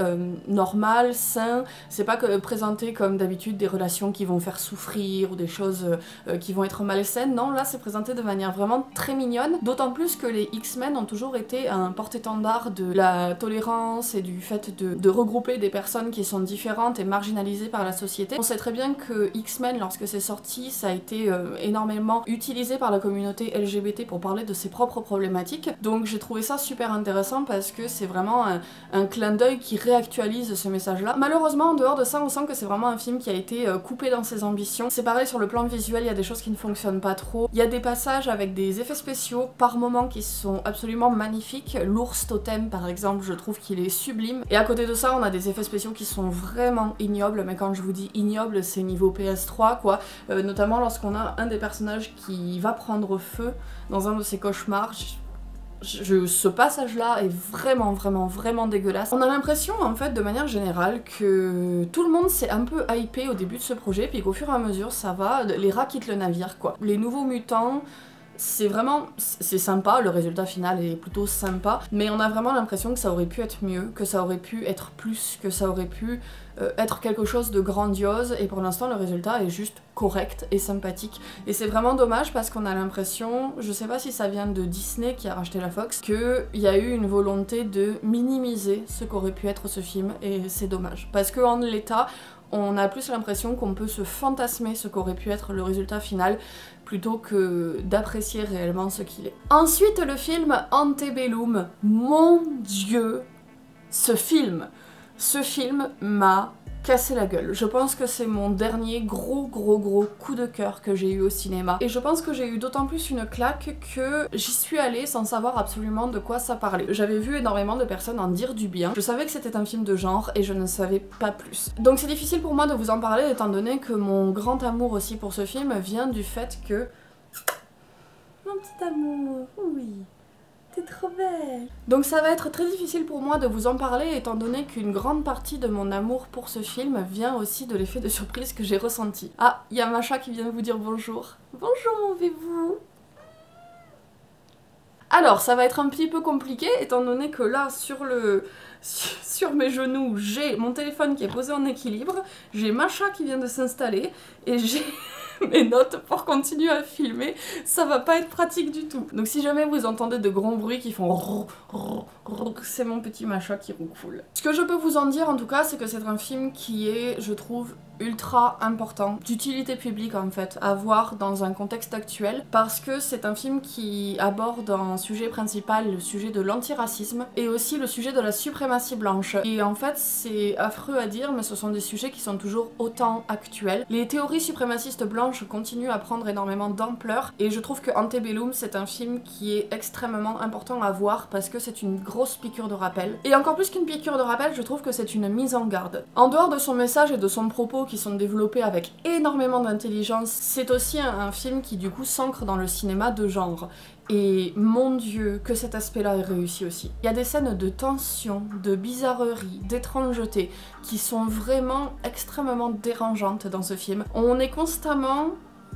normal, sain. C'est pas que présenté comme d'habitude des relations qui vont faire souffrir ou des choses qui vont être malsaines. Non, là c'est présenté de manière vraiment très mignonne, d'autant plus que les X-Men ont toujours été un porte-étendard de la tolérance et du fait de regrouper des personnes qui sont différentes et marginalisées par la société. On sait très bien que X-Men, lorsque c'est sorti, ça a été énormément utilisé par la communauté LGBT pour parler de ses propres problématiques, donc j'ai trouvé ça super intéressant parce que c'est vraiment un clin d'œil qui réactualise ce message-là. Malheureusement, en dehors de ça, on sent que c'est vraiment un film qui a été coupé dans ses ambitions. C'est pareil sur le plan visuel, il y a des choses qui ne fonctionnent pas trop. Il y a des passages avec des effets spéciaux par moments qui sont absolument magnifiques. L'ours totem par exemple, je trouve qu'il est sublime. Et à côté de ça, on a des effets spéciaux qui sont vraiment ignobles, mais quand je vous dis ignoble, c'est niveau PS3 quoi. Notamment lorsqu'on a un des personnages qui va prendre feu dans un de ses cauchemars. Ce passage-là est vraiment dégueulasse. On a l'impression, en fait, de manière générale, que tout le monde s'est un peu hypé au début de ce projet, puis qu'au fur et à mesure, ça va, les rats quittent le navire, quoi. Les nouveaux mutants, c'est sympa, le résultat final est plutôt sympa, mais on a vraiment l'impression que ça aurait pu être mieux, que ça aurait pu être plus, que ça aurait pu être quelque chose de grandiose, et pour l'instant le résultat est juste correct et sympathique. Et c'est vraiment dommage parce qu'on a l'impression, je sais pas si ça vient de Disney qui a racheté la Fox, qu'il y a eu une volonté de minimiser ce qu'aurait pu être ce film, et c'est dommage. Parce qu'en l'état, on a plus l'impression qu'on peut se fantasmer ce qu'aurait pu être le résultat final, plutôt que d'apprécier réellement ce qu'il est. Ensuite, le film Antebellum. Mon Dieu, ce film m'a cassé la gueule. Je pense que c'est mon dernier gros coup de cœur que j'ai eu au cinéma. Et je pense que j'ai eu d'autant plus une claque que j'y suis allée sans savoir absolument de quoi ça parlait. J'avais vu énormément de personnes en dire du bien. Je savais que c'était un film de genre et je ne savais pas plus. Donc c'est difficile pour moi de vous en parler étant donné que mon grand amour aussi pour ce film vient du fait que... Mon petit amour, oui. T'es trop belle. Donc ça va être très difficile pour moi de vous en parler étant donné qu'une grande partie de mon amour pour ce film vient aussi de l'effet de surprise que j'ai ressenti. Ah, il y a Macha qui vient de vous dire bonjour. Bonjour mon bébou. Alors ça va être un petit peu compliqué étant donné que là sur mes genoux j'ai mon téléphone qui est posé en équilibre, j'ai Macha qui vient de s'installer et j'ai mes notes pour continuer à filmer, ça va pas être pratique du tout. Donc si jamais vous entendez de gros bruits qui font c'est mon petit Macha qui roucoule. Ce que je peux vous en dire en tout cas, c'est que c'est un film qui est, je trouve, ultra important, d'utilité publique en fait, à voir dans un contexte actuel, parce que c'est un film qui aborde un sujet principal, le sujet de l'antiracisme, et aussi le sujet de la suprématie blanche. Et en fait, c'est affreux à dire, mais ce sont des sujets qui sont toujours autant actuels. Les théories suprémacistes blanches continuent à prendre énormément d'ampleur, et je trouve que Antebellum, c'est un film qui est extrêmement important à voir, parce que c'est une grosse piqûre de rappel. Et encore plus qu'une piqûre de rappel, je trouve que c'est une mise en garde. En dehors de son message et de son propos qui sont développés avec énormément d'intelligence, c'est aussi un film qui du coup s'ancre dans le cinéma de genre. Et mon Dieu, que cet aspect-là est réussi aussi. Il y a des scènes de tension, de bizarrerie, d'étrangeté qui sont vraiment extrêmement dérangeantes dans ce film. On est constamment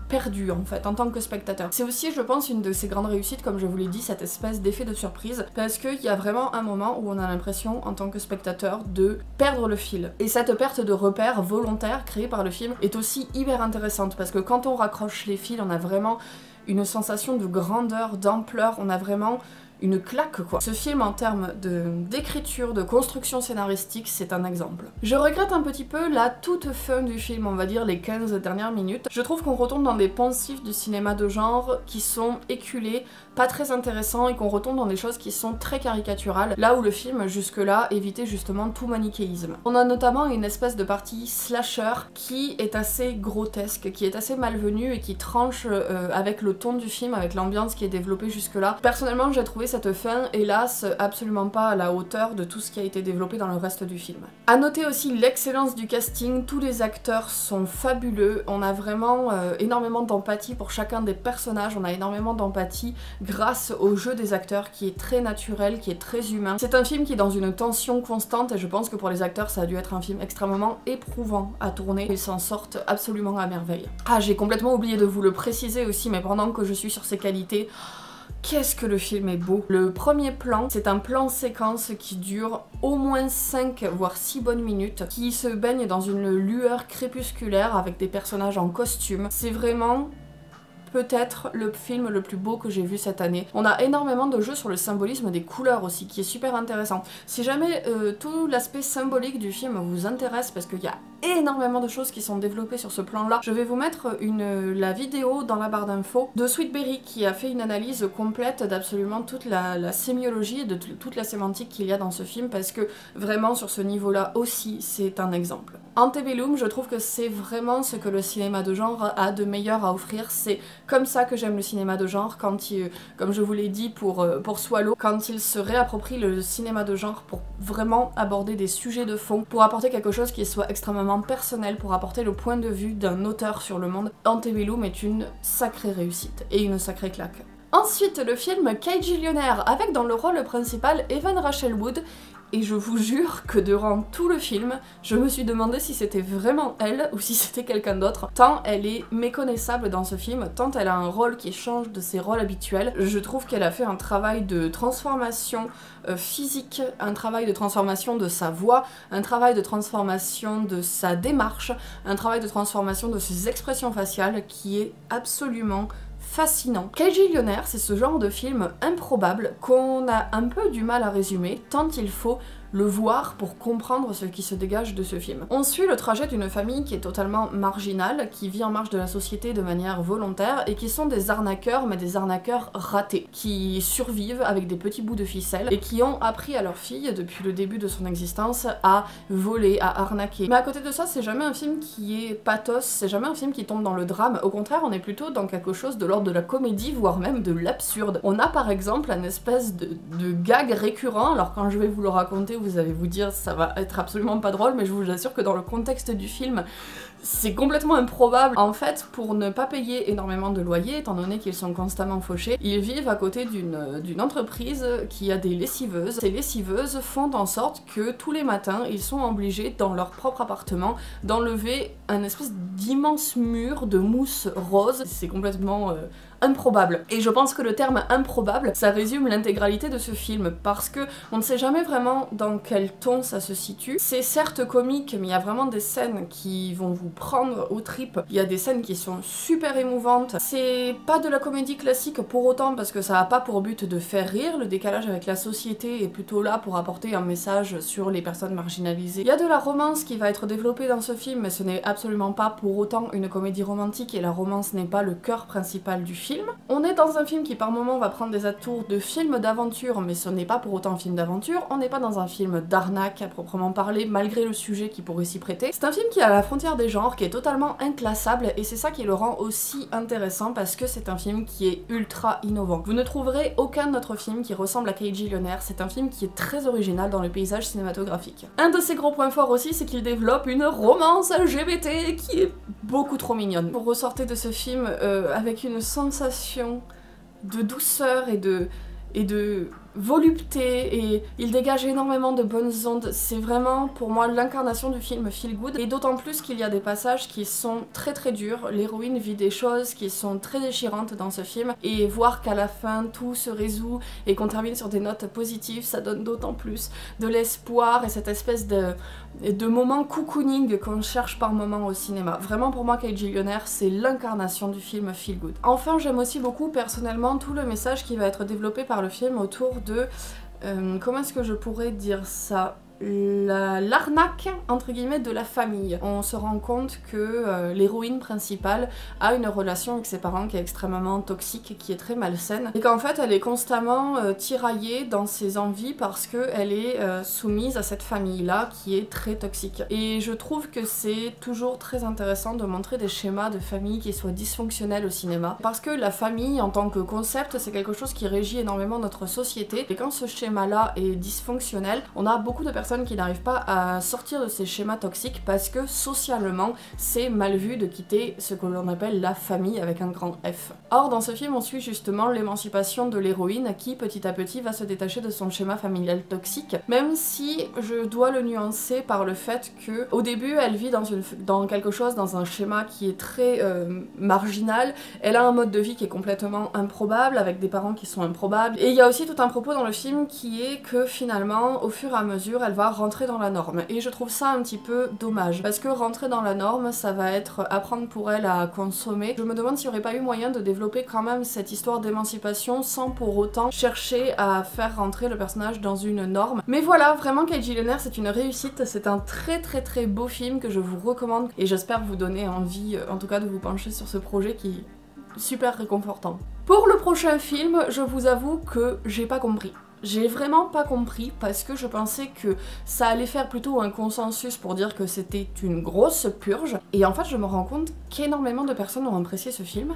perdu en fait en tant que spectateur. C'est aussi je pense une de ses grandes réussites, comme je vous l'ai dit, cette espèce d'effet de surprise, parce qu'il y a vraiment un moment où on a l'impression en tant que spectateur de perdre le fil. Et cette perte de repère volontaire créée par le film est aussi hyper intéressante, parce que quand on raccroche les fils, on a vraiment une sensation de grandeur, d'ampleur, on a vraiment une claque quoi. Ce film en termes d'écriture, de construction scénaristique, c'est un exemple. Je regrette un petit peu la toute fin du film, on va dire les 15 dernières minutes. Je trouve qu'on retombe dans des poncifs du cinéma de genre qui sont éculés, pas très intéressants et qu'on retombe dans des choses qui sont très caricaturales, là où le film jusque-là évitait justement tout manichéisme. On a notamment une espèce de partie slasher qui est assez grotesque, qui est assez malvenue et qui tranche avec le ton du film, avec l'ambiance qui est développée jusque-là. Personnellement, j'ai trouvé cette fin, hélas, absolument pas à la hauteur de tout ce qui a été développé dans le reste du film. A noter aussi l'excellence du casting, tous les acteurs sont fabuleux, on a vraiment énormément d'empathie pour chacun des personnages, on a énormément d'empathie grâce au jeu des acteurs qui est très naturel, qui est très humain. C'est un film qui est dans une tension constante et je pense que pour les acteurs ça a dû être un film extrêmement éprouvant à tourner, ils s'en sortent absolument à merveille. Ah, j'ai complètement oublié de vous le préciser aussi, mais pendant que je suis sur ces qualités, qu'est-ce que le film est beau! Le premier plan, c'est un plan séquence qui dure au moins 5 voire 6 bonnes minutes, qui se baigne dans une lueur crépusculaire avec des personnages en costume. C'est vraiment peut-être le film le plus beau que j'ai vu cette année. On a énormément de jeux sur le symbolisme des couleurs aussi, qui est super intéressant. Si jamais tout l'aspect symbolique du film vous intéresse, parce qu'il y a énormément de choses qui sont développées sur ce plan-là, je vais vous mettre la vidéo dans la barre d'infos de Sweetberry qui a fait une analyse complète d'absolument toute la sémiologie et de toute la sémantique qu'il y a dans ce film, parce que vraiment sur ce niveau-là aussi, c'est un exemple. Antebellum, je trouve que c'est vraiment ce que le cinéma de genre a de meilleur à offrir. C'est comme ça que j'aime le cinéma de genre, quand il, comme je vous l'ai dit pour Swallow, quand il se réapproprie le cinéma de genre pour vraiment aborder des sujets de fond, pour apporter quelque chose qui soit extrêmement personnel, pour apporter le point de vue d'un auteur sur le monde. Antebellum est une sacrée réussite et une sacrée claque. Ensuite, le film Cagillionaire, avec dans le rôle principal Evan Rachel Wood. Et je vous jure que durant tout le film, je me suis demandé si c'était vraiment elle ou si c'était quelqu'un d'autre, tant elle est méconnaissable dans ce film, tant elle a un rôle qui change de ses rôles habituels. Je trouve qu'elle a fait un travail de transformation physique, un travail de transformation de sa voix, un travail de transformation de sa démarche, un travail de transformation de ses expressions faciales qui est absolument fascinant. Cagillionaire, c'est ce genre de film improbable qu'on a un peu du mal à résumer, tant il faut le voir pour comprendre ce qui se dégage de ce film. On suit le trajet d'une famille qui est totalement marginale, qui vit en marge de la société de manière volontaire et qui sont des arnaqueurs, mais des arnaqueurs ratés, qui survivent avec des petits bouts de ficelle et qui ont appris à leur fille, depuis le début de son existence, à voler, à arnaquer. Mais à côté de ça, c'est jamais un film qui est pathos, c'est jamais un film qui tombe dans le drame, au contraire, on est plutôt dans quelque chose de l'ordre de la comédie, voire même de l'absurde. On a par exemple un espèce de gag récurrent, alors quand je vais vous le raconter, vous allez vous dire ça va être absolument pas drôle, mais je vous assure que dans le contexte du film, c'est complètement improbable. En fait, pour ne pas payer énormément de loyer, étant donné qu'ils sont constamment fauchés, ils vivent à côté d'une entreprise qui a des lessiveuses. Ces lessiveuses font en sorte que tous les matins, ils sont obligés, dans leur propre appartement, d'enlever un espèce d'immense mur de mousse rose. C'est complètement improbable. Et je pense que le terme improbable, ça résume l'intégralité de ce film, parce que on ne sait jamais vraiment dans quel ton ça se situe. C'est certes comique, mais il y a vraiment des scènes qui vont vous prendre aux tripes. Il y a des scènes qui sont super émouvantes. C'est pas de la comédie classique pour autant, parce que ça a pas pour but de faire rire. Le décalage avec la société est plutôt là pour apporter un message sur les personnes marginalisées. Il y a de la romance qui va être développée dans ce film, mais ce n'est absolument pas pour autant une comédie romantique, et la romance n'est pas le cœur principal du film. On est dans un film qui par moments va prendre des atours de film d'aventure, mais ce n'est pas pour autant un film d'aventure. On n'est pas dans un film d'arnaque à proprement parler, malgré le sujet qui pourrait s'y prêter. C'est un film qui est à la frontière des genres, qui est totalement inclassable, et c'est ça qui le rend aussi intéressant, parce que c'est un film qui est ultra innovant. Vous ne trouverez aucun autre film qui ressemble à Cagillionaire. C'est un film qui est très original dans le paysage cinématographique. Un de ses gros points forts aussi, c'est qu'il développe une romance LGBT qui est beaucoup trop mignonne. Vous ressortez de ce film avec une sensation de douceur et de volupté, et il dégage énormément de bonnes ondes. C'est vraiment pour moi l'incarnation du film feel good, et d'autant plus qu'il y a des passages qui sont très très durs. L'héroïne vit des choses qui sont très déchirantes dans ce film, et voir qu'à la fin tout se résout et qu'on termine sur des notes positives, ça donne d'autant plus de l'espoir et cette espèce de moment cocooning qu'on cherche par moment au cinéma. Vraiment pour moi, Cagillionaire, c'est l'incarnation du film feel good. Enfin, j'aime aussi beaucoup personnellement tout le message qui va être développé par le film autour de... comment est-ce que je pourrais dire ça ? L'arnaque entre guillemets de la famille. On se rend compte que l'héroïne principale a une relation avec ses parents qui est extrêmement toxique, qui est très malsaine, et qu'en fait elle est constamment tiraillée dans ses envies parce qu'elle est soumise à cette famille-là qui est très toxique. Et je trouve que c'est toujours très intéressant de montrer des schémas de famille qui soient dysfonctionnels au cinéma, parce que la famille en tant que concept c'est quelque chose qui régit énormément notre société, et quand ce schéma-là est dysfonctionnel, on a beaucoup de personnes qui n'arrivent pas à sortir de ces schémas toxiques parce que socialement c'est mal vu de quitter ce que l'on appelle la famille avec un grand F. Or dans ce film on suit justement l'émancipation de l'héroïne qui petit à petit va se détacher de son schéma familial toxique, même si je dois le nuancer par le fait que au début elle vit dans quelque chose, dans un schéma qui est très marginal, elle a un mode de vie qui est complètement improbable avec des parents qui sont improbables, et il y a aussi tout un propos dans le film qui est que finalement au fur et à mesure elle va rentrer dans la norme, et je trouve ça un petit peu dommage parce que rentrer dans la norme ça va être apprendre pour elle à consommer. Je me demande s'il n'y aurait pas eu moyen de développer quand même cette histoire d'émancipation sans pour autant chercher à faire rentrer le personnage dans une norme. Mais voilà, vraiment Kate Gyllenhaal c'est une réussite, c'est un très beau film que je vous recommande et j'espère vous donner envie en tout cas de vous pencher sur ce projet qui est super réconfortant. Pour le prochain film, je vous avoue que j'ai pas compris. J'ai vraiment pas compris parce que je pensais que ça allait faire plutôt un consensus pour dire que c'était une grosse purge, et en fait je me rends compte qu'énormément de personnes ont apprécié ce film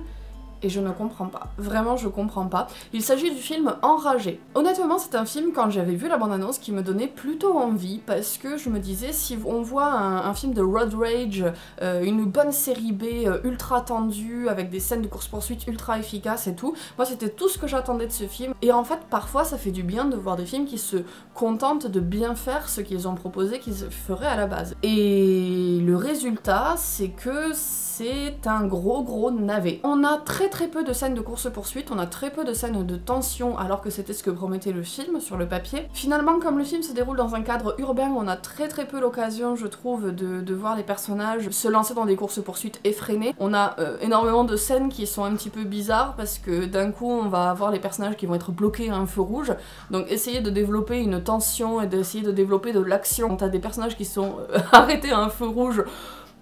et je ne comprends pas. Vraiment je comprends pas. Il s'agit du film Enragé. Honnêtement c'est un film, quand j'avais vu la bande-annonce, qui me donnait plutôt envie parce que je me disais si on voit un film de road rage, une bonne série B ultra tendue avec des scènes de course-poursuite ultra efficaces et tout, moi c'était tout ce que j'attendais de ce film, et en fait parfois ça fait du bien de voir des films qui se contentent de bien faire ce qu'ils ont proposé qu'ils feraient à la base. Et le résultat c'est que c'est un gros navet. On a très peu de scènes de course-poursuite, on a très peu de scènes de tension alors que c'était ce que promettait le film sur le papier. Finalement comme le film se déroule dans un cadre urbain, on a très peu l'occasion je trouve de voir les personnages se lancer dans des courses-poursuites effrénées. On a énormément de scènes qui sont un petit peu bizarres parce que d'un coup on va avoir les personnages qui vont être bloqués à un feu rouge, donc essayer de développer une tension et d'essayer de développer de l'action quand t'as des personnages qui sont arrêtés à un feu rouge,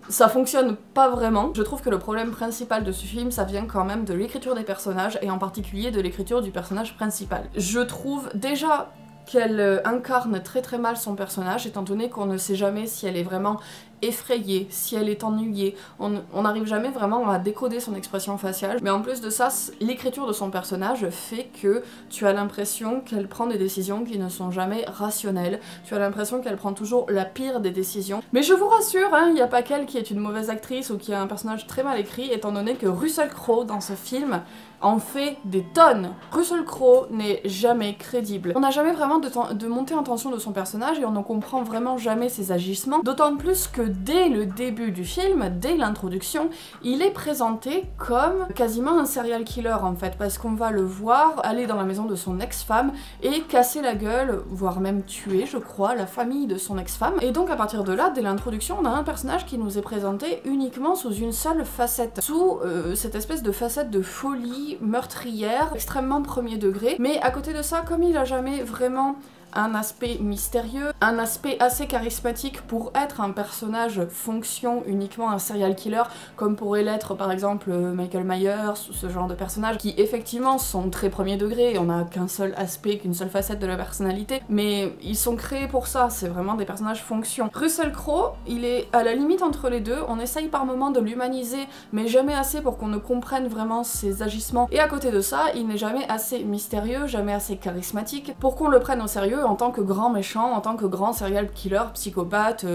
ça fonctionne pas vraiment. Je trouve que le problème principal de ce film, ça vient quand même de l'écriture des personnages, et en particulier de l'écriture du personnage principal. Je trouve déjà qu'elle incarne très mal son personnage, étant donné qu'on ne sait jamais si elle est vraiment effrayée, si elle est ennuyée, on n'arrive jamais vraiment à décoder son expression faciale, mais en plus de ça, l'écriture de son personnage fait que tu as l'impression qu'elle prend des décisions qui ne sont jamais rationnelles, tu as l'impression qu'elle prend toujours la pire des décisions. Mais je vous rassure, il n'y a pas qu'elle qui est une mauvaise actrice ou qui a un personnage très mal écrit, étant donné que Russell Crowe dans ce film en fait des tonnes. Russell Crowe n'est jamais crédible. On n'a jamais vraiment de montée en tension de son personnage et on ne comprend vraiment jamais ses agissements, d'autant plus que dès le début du film, dès l'introduction, il est présenté comme quasiment un serial killer en fait, parce qu'on va le voir aller dans la maison de son ex-femme et casser la gueule, voire même tuer, je crois, la famille de son ex-femme. Et donc à partir de là, dès l'introduction, on a un personnage qui nous est présenté uniquement sous une seule facette, sous cette espèce de facette de folie meurtrière, extrêmement premier degré, mais à côté de ça, comme il a jamais vraiment un aspect mystérieux, un aspect assez charismatique pour être un personnage fonction uniquement un serial killer, comme pourrait l'être par exemple Michael Myers, ou ce genre de personnages qui effectivement sont très premier degré, et on n'a qu'un seul aspect, qu'une seule facette de la personnalité, mais ils sont créés pour ça, c'est vraiment des personnages fonction. Russell Crowe, il est à la limite entre les deux, on essaye par moments de l'humaniser, mais jamais assez pour qu'on ne comprenne vraiment ses agissements, et à côté de ça, il n'est jamais assez mystérieux, jamais assez charismatique, pour qu'on le prenne au sérieux en tant que grand méchant, en tant que grand serial killer, psychopathe,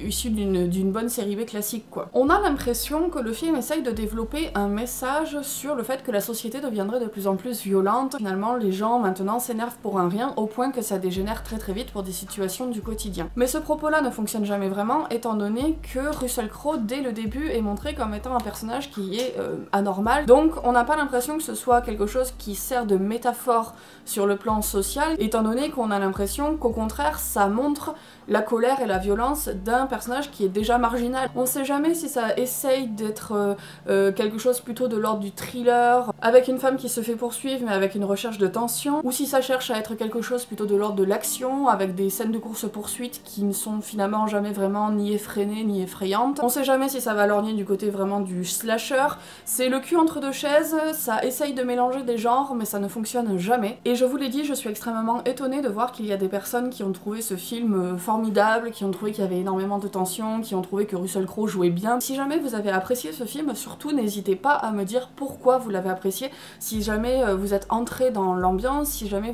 issu d'une bonne série B classique quoi. On a l'impression que le film essaye de développer un message sur le fait que la société deviendrait de plus en plus violente. Finalement, les gens maintenant s'énervent pour un rien, au point que ça dégénère très vite pour des situations du quotidien. Mais ce propos-là ne fonctionne jamais vraiment, étant donné que Russell Crowe, dès le début, est montré comme étant un personnage qui est anormal, donc on n'a pas l'impression que ce soit quelque chose qui sert de métaphore sur le plan social, étant donné qu'on a l'impression qu'au contraire ça montre la colère et la violence d'un personnage qui est déjà marginal. On sait jamais si ça essaye d'être quelque chose plutôt de l'ordre du thriller, avec une femme qui se fait poursuivre mais avec une recherche de tension, ou si ça cherche à être quelque chose plutôt de l'ordre de l'action, avec des scènes de course-poursuite qui ne sont finalement jamais vraiment ni effrénées ni effrayantes. On sait jamais si ça va lorgner du côté vraiment du slasher. C'est le cul entre deux chaises, ça essaye de mélanger des genres mais ça ne fonctionne jamais. Et je vous l'ai dit, je suis extrêmement étonnée de voir qu'il y a des personnes qui ont trouvé ce film formidable, qui ont trouvé qu'il y avait énormément de tension, qui ont trouvé que Russell Crowe jouait bien. Si jamais vous avez apprécié ce film, surtout n'hésitez pas à me dire pourquoi vous l'avez apprécié, si jamais vous êtes entré dans l'ambiance, si jamais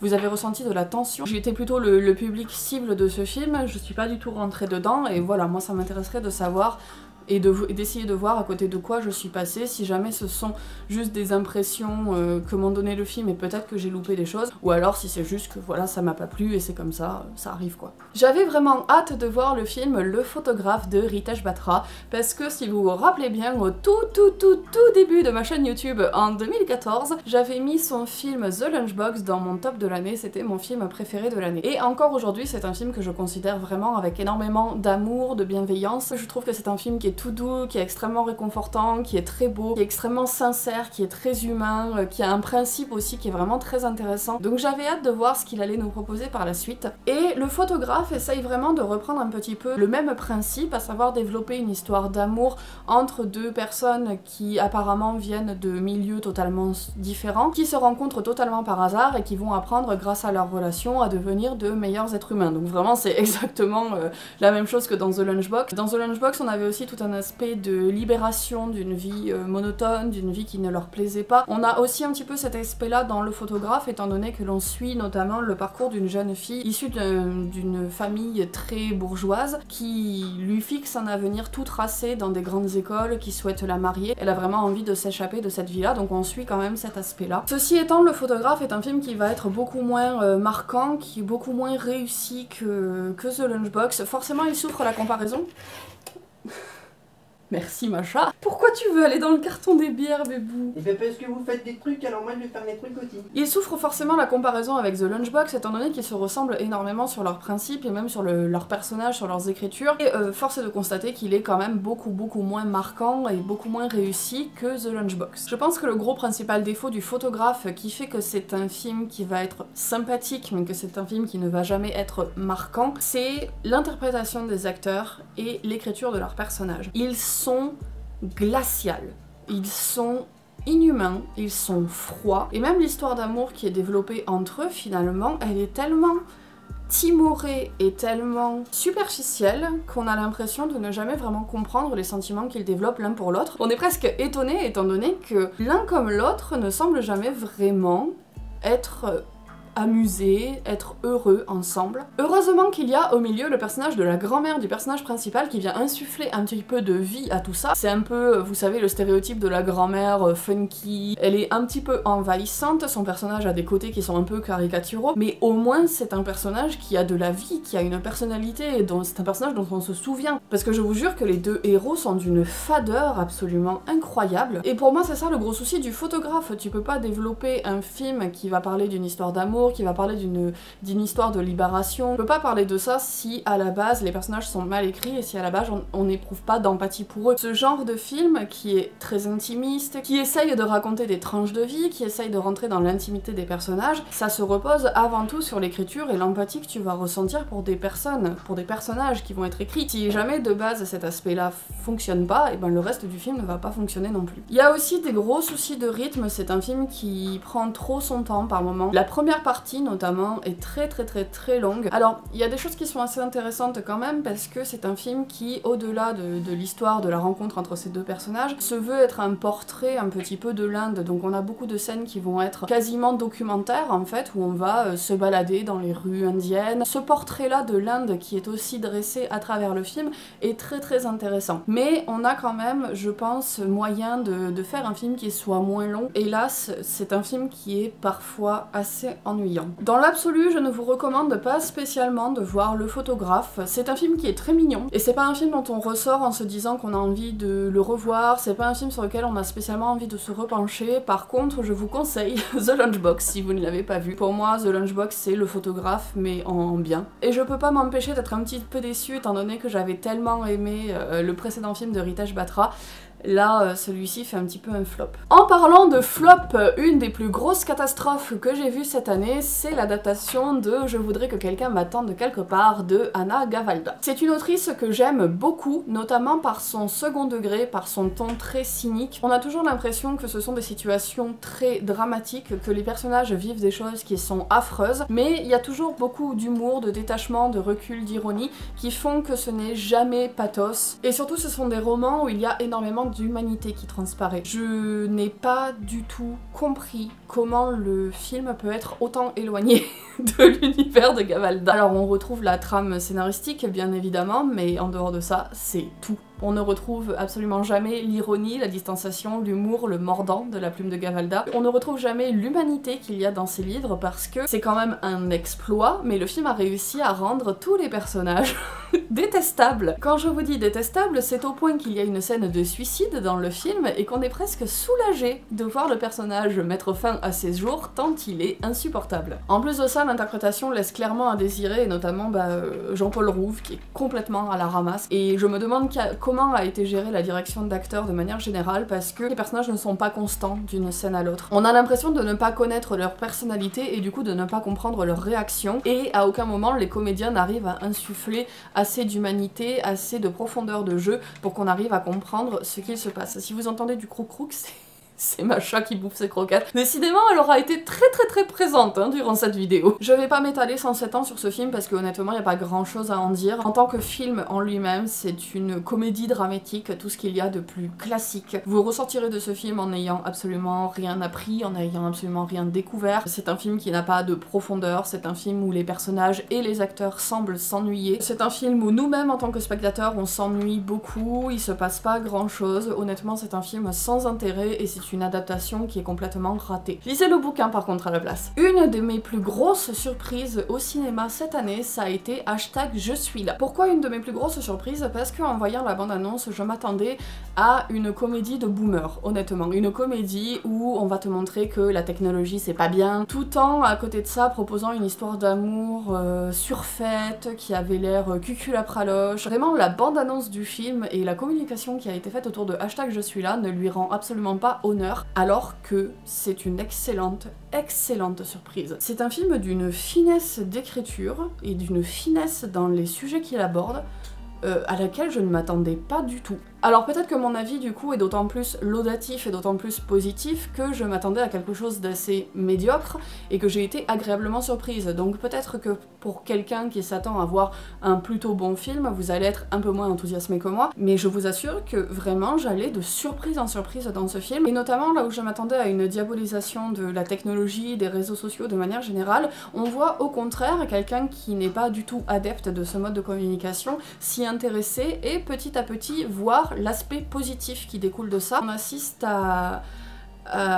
vous avez ressenti de la tension. J'ai été plutôt le public cible de ce film, je suis pas du tout rentrée dedans, et voilà, moi ça m'intéresserait de savoir et d'essayer de voir à côté de quoi je suis passée, si jamais ce sont juste des impressions que m'ont donné le film et peut-être que j'ai loupé des choses, ou alors si c'est juste que voilà, ça m'a pas plu et c'est comme ça arrive quoi. J'avais vraiment hâte de voir le film Le Photographe de Ritesh Batra, parce que si vous vous rappelez bien, au tout début de ma chaîne YouTube en 2014, j'avais mis son film The Lunchbox dans mon top de l'année, c'était mon film préféré de l'année. Et encore aujourd'hui, c'est un film que je considère vraiment avec énormément d'amour, de bienveillance. Je trouve que c'est un film qui est tout doux, qui est extrêmement réconfortant, qui est très beau, qui est extrêmement sincère, qui est très humain, qui a un principe aussi qui est vraiment très intéressant. Donc j'avais hâte de voir ce qu'il allait nous proposer par la suite. Et Le Photographe essaye vraiment de reprendre un petit peu le même principe, à savoir développer une histoire d'amour entre deux personnes qui apparemment viennent de milieux totalement différents, qui se rencontrent totalement par hasard et qui vont apprendre grâce à leur relation à devenir de meilleurs êtres humains. Donc vraiment c'est exactement la même chose que dans The Lunchbox. Dans The Lunchbox on avait aussi tout un aspect de libération d'une vie monotone, d'une vie qui ne leur plaisait pas. On a aussi un petit peu cet aspect-là dans Le Photographe, étant donné que l'on suit notamment le parcours d'une jeune fille issue d'une famille très bourgeoise qui lui fixe un avenir tout tracé dans des grandes écoles, qui souhaite la marier. Elle a vraiment envie de s'échapper de cette vie-là, donc on suit quand même cet aspect-là. Ceci étant, Le Photographe est un film qui va être beaucoup moins marquant, qui est beaucoup moins réussi que The Lunchbox. Forcément, il souffre la comparaison. Merci Macha. Pourquoi tu veux aller dans le carton des bières, bébou? Et bien parce que vous faites des trucs, alors moi je vais faire mes trucs aussi. Ils souffrent forcément la comparaison avec The Lunchbox, étant donné qu'ils se ressemblent énormément sur leurs principes et même sur leurs personnages, sur leurs écritures. Et force est de constater qu'il est quand même beaucoup moins marquant et beaucoup moins réussi que The Lunchbox. Je pense que le gros principal défaut du Photographe qui fait que c'est un film qui va être sympathique, mais que c'est un film qui ne va jamais être marquant, c'est l'interprétation des acteurs et l'écriture de leurs personnages. Ils sont glaciales, ils sont inhumains, ils sont froids, et même l'histoire d'amour qui est développée entre eux, finalement, elle est tellement timorée et tellement superficielle qu'on a l'impression de ne jamais vraiment comprendre les sentiments qu'ils développent l'un pour l'autre. On est presque étonné étant donné que l'un comme l'autre ne semble jamais vraiment être amusés, être heureux ensemble. Heureusement qu'il y a au milieu le personnage de la grand-mère du personnage principal qui vient insuffler un petit peu de vie à tout ça. C'est un peu, vous savez, le stéréotype de la grand-mère funky. Elle est un petit peu envahissante, son personnage a des côtés qui sont un peu caricaturaux, mais au moins c'est un personnage qui a de la vie, qui a une personnalité, et c'est un personnage dont on se souvient. Parce que je vous jure que les deux héros sont d'une fadeur absolument incroyable. Et pour moi c'est ça le gros souci du Photographe. Tu peux pas développer un film qui va parler d'une histoire d'amour, qui va parler d'une histoire de libération. On peut pas parler de ça si à la base les personnages sont mal écrits et si à la base on n'éprouve pas d'empathie pour eux. Ce genre de film qui est très intimiste, qui essaye de raconter des tranches de vie, qui essaye de rentrer dans l'intimité des personnages, ça se repose avant tout sur l'écriture et l'empathie que tu vas ressentir pour des personnes, pour des personnages qui vont être écrits. Si jamais de base cet aspect-là fonctionne pas, et ben le reste du film ne va pas fonctionner non plus. Il y a aussi des gros soucis de rythme, c'est un film qui prend trop son temps par moment. La première partie notamment est très longue. Alors il y a des choses qui sont assez intéressantes quand même parce que c'est un film qui, au-delà de l'histoire de la rencontre entre ces deux personnages, se veut être un portrait un petit peu de l'Inde. Donc on a beaucoup de scènes qui vont être quasiment documentaires en fait, où on va se balader dans les rues indiennes. Ce portrait-là de l'Inde qui est aussi dressé à travers le film est très intéressant. Mais on a quand même, je pense, moyen de faire un film qui soit moins long. Hélas, c'est un film qui est parfois assez ennuyeux ennuyant. Dans l'absolu, je ne vous recommande pas spécialement de voir Le Photographe. C'est un film qui est très mignon, et c'est pas un film dont on ressort en se disant qu'on a envie de le revoir, c'est pas un film sur lequel on a spécialement envie de se repencher. Par contre, je vous conseille The Lunchbox si vous ne l'avez pas vu. Pour moi, The Lunchbox c'est Le Photographe, mais en bien. Et je peux pas m'empêcher d'être un petit peu déçue étant donné que j'avais tellement aimé le précédent film de Ritesh Batra. Là, celui-ci fait un petit peu un flop. En parlant de flop, une des plus grosses catastrophes que j'ai vues cette année, c'est l'adaptation de Je voudrais que quelqu'un m'attende quelque part de Anna Gavalda. C'est une autrice que j'aime beaucoup, notamment par son second degré, par son ton très cynique. On a toujours l'impression que ce sont des situations très dramatiques, que les personnages vivent des choses qui sont affreuses, mais il y a toujours beaucoup d'humour, de détachement, de recul, d'ironie, qui font que ce n'est jamais pathos. Et surtout, ce sont des romans où il y a énormément d'humanité qui transparaît. Je n'ai pas du tout compris comment le film peut être autant éloigné de l'univers de Gavalda. Alors on retrouve la trame scénaristique bien évidemment, mais en dehors de ça, c'est tout. On ne retrouve absolument jamais l'ironie, la distanciation, l'humour, le mordant de la plume de Gavalda. On ne retrouve jamais l'humanité qu'il y a dans ses livres parce que c'est quand même un exploit, mais le film a réussi à rendre tous les personnages détestables. Quand je vous dis détestable, c'est au point qu'il y a une scène de suicide dans le film et qu'on est presque soulagé de voir le personnage mettre fin à ses jours tant il est insupportable. En plus de ça, l'interprétation laisse clairement à désirer, et notamment Jean-Paul Rouve qui est complètement à la ramasse. Et je me demande comment a été gérée la direction d'acteurs de manière générale parce que les personnages ne sont pas constants d'une scène à l'autre. On a l'impression de ne pas connaître leur personnalité et du coup de ne pas comprendre leurs réactions, et à aucun moment les comédiens n'arrivent à insuffler assez d'humanité, assez de profondeur de jeu pour qu'on arrive à comprendre ce qu'il se passe. Si vous entendez du croc-croc, c'est ma chat qui bouffe ses croquettes. Décidément, elle aura été très présente durant cette vidéo. Je vais pas m'étaler sans s'étendre sur ce film parce que honnêtement, il n'y a pas grand chose à en dire. En tant que film en lui-même, c'est une comédie dramatique, tout ce qu'il y a de plus classique. Vous ressortirez de ce film en n'ayant absolument rien appris, en n'ayant absolument rien découvert. C'est un film qui n'a pas de profondeur, c'est un film où les personnages et les acteurs semblent s'ennuyer. C'est un film où nous-mêmes, en tant que spectateurs, on s'ennuie beaucoup, il se passe pas grand-chose. Honnêtement, c'est un film sans intérêt et c'est une adaptation qui est complètement ratée. Lisez le bouquin par contre à la place. Une de mes plus grosses surprises au cinéma cette année, ça a été #je suis là. Pourquoi une de mes plus grosses surprises? Parce qu'en voyant la bande-annonce, je m'attendais à une comédie de boomer, honnêtement. Une comédie où on va te montrer que la technologie c'est pas bien, tout en à côté de ça proposant une histoire d'amour surfaite, qui avait l'air cuculapraloche. Vraiment, la bande-annonce du film et la communication qui a été faite autour de #je suis là ne lui rend absolument pas honneur, alors que c'est une excellente surprise. C'est un film d'une finesse d'écriture et d'une finesse dans les sujets qu'il aborde à laquelle je ne m'attendais pas du tout. Alors peut-être que mon avis du coup est d'autant plus laudatif et d'autant plus positif que je m'attendais à quelque chose d'assez médiocre et que j'ai été agréablement surprise. Donc peut-être que pour quelqu'un qui s'attend à voir un plutôt bon film, vous allez être un peu moins enthousiasmé que moi, mais je vous assure que vraiment j'allais de surprise en surprise dans ce film, et notamment là où je m'attendais à une diabolisation de la technologie, des réseaux sociaux de manière générale, on voit au contraire quelqu'un qui n'est pas du tout adepte de ce mode de communication s'y intéresser et petit à petit voir l'aspect positif qui découle de ça. On assiste à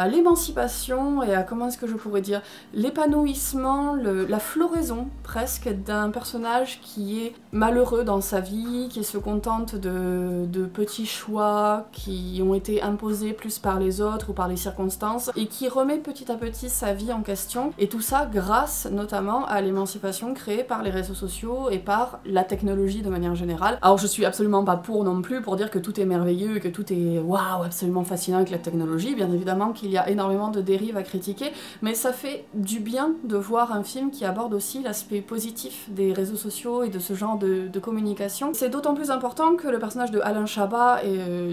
l'émancipation et à, comment est-ce que je pourrais dire, l'épanouissement, la floraison presque d'un personnage qui est malheureux dans sa vie, qui se contente de petits choix qui ont été imposés plus par les autres ou par les circonstances et qui remet petit à petit sa vie en question, et tout ça grâce notamment à l'émancipation créée par les réseaux sociaux et par la technologie de manière générale. Alors je suis absolument pas pour non plus pour dire que tout est merveilleux et que tout est waouh absolument fascinant avec la technologie, bien évidemment qu'il y a énormément de dérives à critiquer, mais ça fait du bien de voir un film qui aborde aussi l'aspect positif des réseaux sociaux et de ce genre de communication. C'est d'autant plus important que le personnage de Alain Chabat,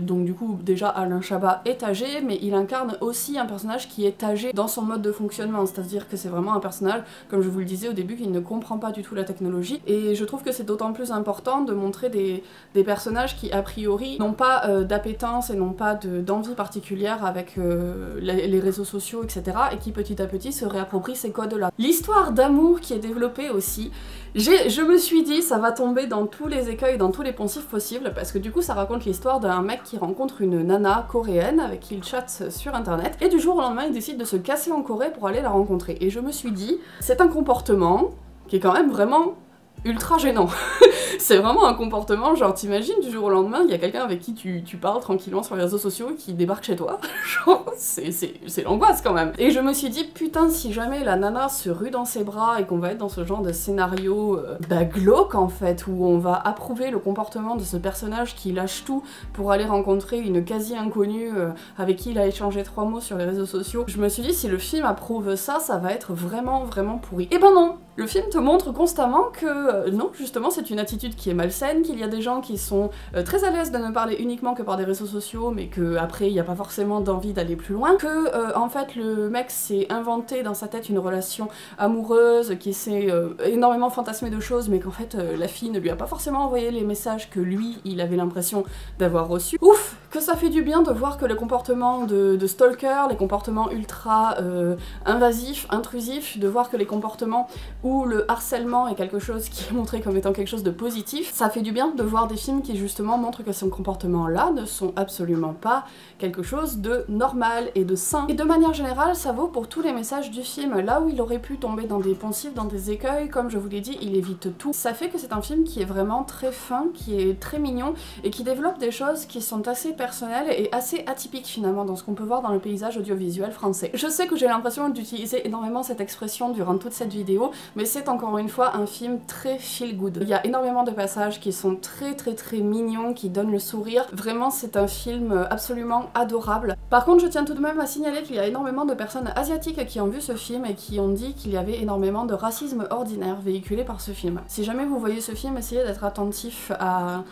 donc du coup déjà Alain Chabat est âgé, mais il incarne aussi un personnage qui est âgé dans son mode de fonctionnement, c'est-à-dire que c'est vraiment un personnage, comme je vous le disais au début, qui ne comprend pas du tout la technologie, et je trouve que c'est d'autant plus important de montrer des personnages qui a priori n'ont pas d'appétence et n'ont pas d'envie particulière avec les réseaux sociaux, etc. et qui petit à petit se réapproprie ces codes-là. L'histoire d'amour qui est développée aussi, je me suis dit ça va tomber dans tous les écueils, dans tous les poncifs possibles, parce que du coup ça raconte l'histoire d'un mec qui rencontre une nana coréenne avec qui il chatte sur internet, et du jour au lendemain il décide de se casser en Corée pour aller la rencontrer. Et je me suis dit, c'est un comportement qui est quand même vraiment ultra gênant. C'est vraiment un comportement, genre t'imagines du jour au lendemain, il y a quelqu'un avec qui tu parles tranquillement sur les réseaux sociaux qui débarque chez toi. Genre, c'est l'angoisse quand même. Et je me suis dit, putain, si jamais la nana se rue dans ses bras et qu'on va être dans ce genre de scénario glauque en fait, où on va approuver le comportement de ce personnage qui lâche tout pour aller rencontrer une quasi-inconnue avec qui il a échangé 3 mots sur les réseaux sociaux, je me suis dit, si le film approuve ça, ça va être vraiment, vraiment pourri. Et ben non! Le film te montre constamment que non, justement, c'est une attitude qui est malsaine, qu'il y a des gens qui sont très à l'aise de ne parler uniquement que par des réseaux sociaux, mais qu'après, il n'y a pas forcément d'envie d'aller plus loin, que en fait, le mec s'est inventé dans sa tête une relation amoureuse, qui s'est énormément fantasmé de choses, mais qu'en fait, la fille ne lui a pas forcément envoyé les messages que lui, il avait l'impression d'avoir reçus. Ouf! Que ça fait du bien de voir que le comportement de stalker, les comportements ultra invasifs, intrusifs, de voir que les comportements où le harcèlement est quelque chose qui est montré comme étant quelque chose de positif, ça fait du bien de voir des films qui justement montrent que ces comportements-là ne sont absolument pas quelque chose de normal et de sain. Et de manière générale, ça vaut pour tous les messages du film. Là où il aurait pu tomber dans des poncifs, dans des écueils, comme je vous l'ai dit, il évite tout. Ça fait que c'est un film qui est vraiment très fin, qui est très mignon, et qui développe des choses qui sont assez personnelles et assez atypiques finalement dans ce qu'on peut voir dans le paysage audiovisuel français. Je sais que j'ai l'impression d'utiliser énormément cette expression durant toute cette vidéo, mais c'est encore une fois un film très feel good. Il y a énormément de passages qui sont très mignons, qui donnent le sourire. Vraiment, c'est un film absolument adorable. Par contre, je tiens tout de même à signaler qu'il y a énormément de personnes asiatiques qui ont vu ce film et qui ont dit qu'il y avait énormément de racisme ordinaire véhiculé par ce film. Si jamais vous voyez ce film, essayez d'être attentif à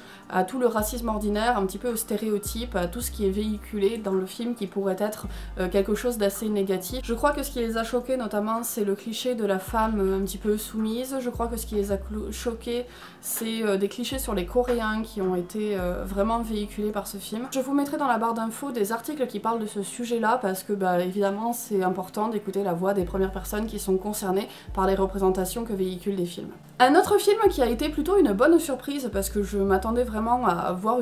tout le racisme ordinaire, un petit peu aux stéréotypes, à tout ce qui est véhiculé dans le film qui pourrait être quelque chose d'assez négatif. Je crois que ce qui les a choqués notamment, c'est le cliché de la femme un petit peu soumise. Je crois que ce qui les a choqués, c'est des clichés sur les Coréens qui ont été vraiment véhiculés par ce film. Je vous mettrai dans la barre d'infos des articles qui parlent de ce sujet-là parce que bah évidemment c'est important d'écouter la voix des premières personnes qui sont concernées par les représentations que véhiculent les films. Un autre film qui a été plutôt une bonne surprise parce que je m'attendais vraiment à voir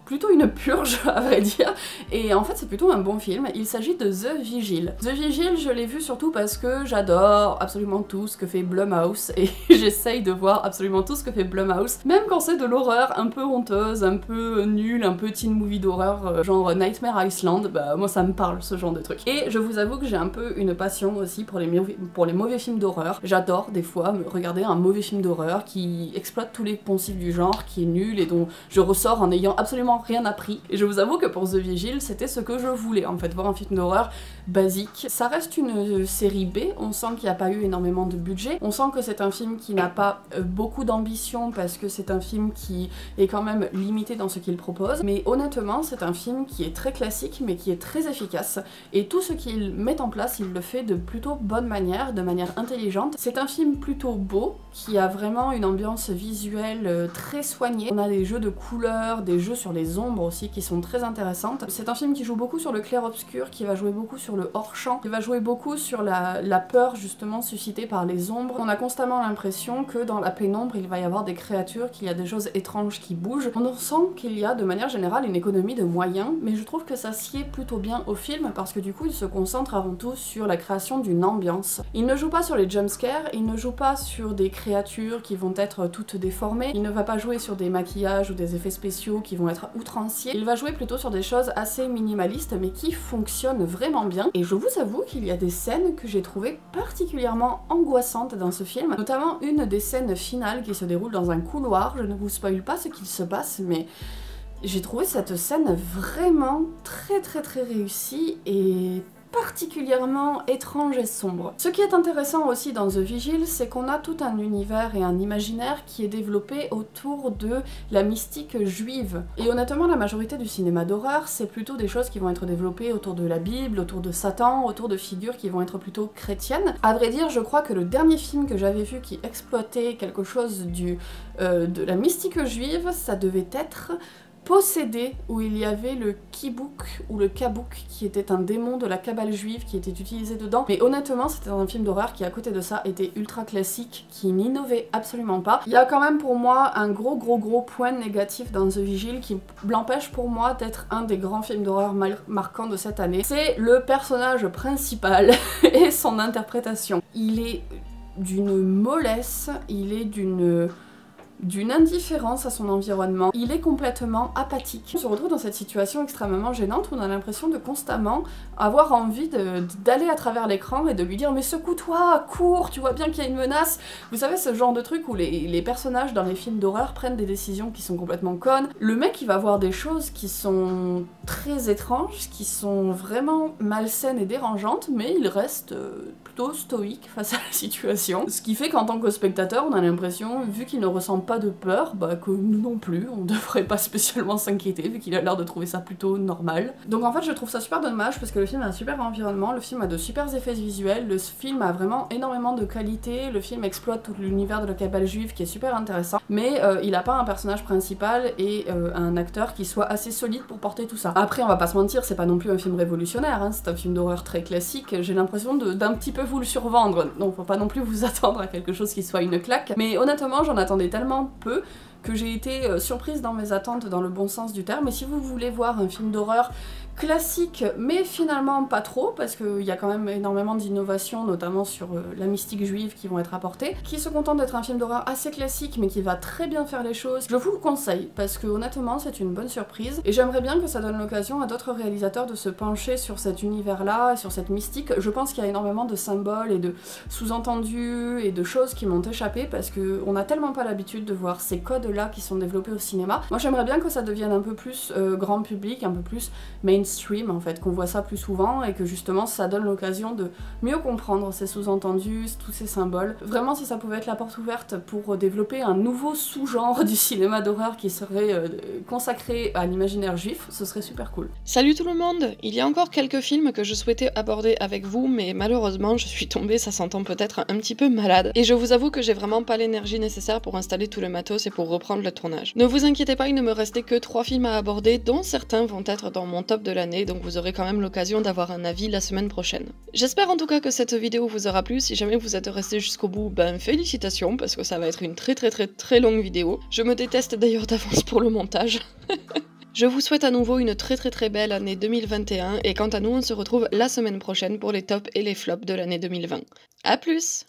plutôt une purge à vrai dire, et en fait c'est plutôt un bon film. Il s'agit de The Vigil. The Vigil, je l'ai vu surtout parce que j'adore absolument tout ce que fait Blumhouse et j'essaye de voir absolument tout ce que fait Blumhouse, même quand c'est de l'horreur un peu honteuse, un peu nulle, un peu teen movie d'horreur genre Nightmare Island, bah moi ça me parle ce genre de truc. Et je vous avoue que j'ai un peu une passion aussi pour les mauvais films d'horreur. J'adore des fois me regarder un mauvais film d'horreur qui exploite tous les poncifs du genre, qui est nul et dont je ressors en ayant absolument rien appris. Et je vous avoue que pour The Vigil, c'était ce que je voulais en fait, voir un film d'horreur basique. Ça reste une série B, on sent qu'il n'y a pas eu énormément de budget, on sent que c'est un film qui n'a pas beaucoup d'ambition parce que c'est un film qui est quand même limité dans ce qu'il propose, mais honnêtement c'est un film qui est très classique mais qui est très efficace et tout ce qu'il met en place, il le fait de plutôt bonne manière, de manière intelligente. C'est un film plutôt beau, qui a vraiment une ambiance visuelle très soignée. On a des jeux de couleurs, des jeux sur les ombres aussi qui sont très intéressantes. C'est un film qui joue beaucoup sur le clair-obscur, qui va jouer beaucoup sur le hors-champ, qui va jouer beaucoup sur la peur justement suscitée par les ombres. On a constamment l'impression que dans la pénombre il va y avoir des créatures, qu'il y a des choses étranges qui bougent. On sent qu'il y a de manière générale une économie de moyens, mais je trouve que ça sied plutôt bien au film parce que du coup il se concentre avant tout sur la création d'une ambiance. Il ne joue pas sur les jumpscares, il ne joue pas sur des créatures qui vont être toutes déformées, il ne va pas jouer sur des maquillages ou des effets spéciaux qui vont être outranciers, il va jouer plutôt sur des choses assez minimalistes mais qui fonctionnent vraiment bien. Et je vous avoue qu'il y a des scènes que j'ai trouvées particulièrement angoissantes dans ce film, notamment une des scènes finales qui se déroule dans un couloir. Je ne vous spoil pas ce qu'il se passe, mais j'ai trouvé cette scène vraiment très réussie et particulièrement étrange et sombre. Ce qui est intéressant aussi dans The Vigil, c'est qu'on a tout un univers et un imaginaire qui est développé autour de la mystique juive. Et honnêtement, la majorité du cinéma d'horreur, c'est plutôt des choses qui vont être développées autour de la Bible, autour de Satan, autour de figures qui vont être plutôt chrétiennes. À vrai dire, je crois que le dernier film que j'avais vu qui exploitait quelque chose de la mystique juive, ça devait être Possédé, où il y avait le Kibuk ou le Kabuk qui était un démon de la cabale juive qui était utilisé dedans. Mais honnêtement, c'était un film d'horreur qui à côté de ça était ultra classique, qui n'innovait absolument pas. Il y a quand même pour moi un gros point négatif dans The Vigil qui l'empêche pour moi d'être un des grands films d'horreur marquants de cette année. C'est le personnage principal et son interprétation. Il est d'une mollesse, il est d'une indifférence à son environnement, il est complètement apathique. On se retrouve dans cette situation extrêmement gênante où on a l'impression de constamment avoir envie d'aller à travers l'écran et de lui dire mais secoue-toi, cours, tu vois bien qu'il y a une menace. Vous savez, ce genre de truc où les personnages dans les films d'horreur prennent des décisions qui sont complètement connes. Le mec il va voir des choses qui sont très étranges, qui sont vraiment malsaines et dérangeantes, mais il reste plutôt stoïque face à la situation. Ce qui fait qu'en tant que spectateur, on a l'impression, vu qu'il ne ressent pas de peur, bah que nous non plus, on devrait pas spécialement s'inquiéter vu qu'il a l'air de trouver ça plutôt normal. Donc en fait je trouve ça super dommage parce que le film a un super environnement, le film a de super effets visuels, le film a vraiment énormément de qualité, le film exploite tout l'univers de la cabale juive qui est super intéressant, mais il a pas un personnage principal et un acteur qui soit assez solide pour porter tout ça. Après on va pas se mentir, c'est pas non plus un film révolutionnaire, hein, c'est un film d'horreur très classique, j'ai l'impression d'un petit peu vous le survendre, donc faut pas non plus vous attendre à quelque chose qui soit une claque, mais honnêtement j'en attendais tellement peu que j'ai été surprise dans mes attentes dans le bon sens du terme. Et si vous voulez voir un film d'horreur classique, mais finalement pas trop, parce qu'il y a quand même énormément d'innovations, notamment sur la mystique juive qui vont être apportées, qui se contente d'être un film d'horreur assez classique, mais qui va très bien faire les choses, je vous le conseille, parce que honnêtement c'est une bonne surprise, et j'aimerais bien que ça donne l'occasion à d'autres réalisateurs de se pencher sur cet univers-là, sur cette mystique. Je pense qu'il y a énormément de symboles et de sous-entendus et de choses qui m'ont échappé, parce qu'on n'a tellement pas l'habitude de voir ces codes-là qui sont développés au cinéma. Moi j'aimerais bien que ça devienne un peu plus grand public, un peu plus mainstream en fait, qu'on voit ça plus souvent et que justement ça donne l'occasion de mieux comprendre ces sous-entendus, tous ces symboles. Vraiment si ça pouvait être la porte ouverte pour développer un nouveau sous-genre du cinéma d'horreur qui serait consacré à l'imaginaire juif, ce serait super cool. Salut tout le monde! Il y a encore quelques films que je souhaitais aborder avec vous, mais malheureusement je suis tombée, ça s'entend peut-être un petit peu malade, et je vous avoue que j'ai vraiment pas l'énergie nécessaire pour installer tout le matos et pour reprendre le tournage. Ne vous inquiétez pas, il ne me restait que 3 films à aborder, dont certains vont être dans mon top de l'année, donc vous aurez quand même l'occasion d'avoir un avis la semaine prochaine. J'espère en tout cas que cette vidéo vous aura plu. Si jamais vous êtes resté jusqu'au bout, ben félicitations, parce que ça va être une très longue vidéo. Je me déteste d'ailleurs d'avance pour le montage. Je vous souhaite à nouveau une très belle année 2021, et quant à nous, on se retrouve la semaine prochaine pour les tops et les flops de l'année 2020. A plus!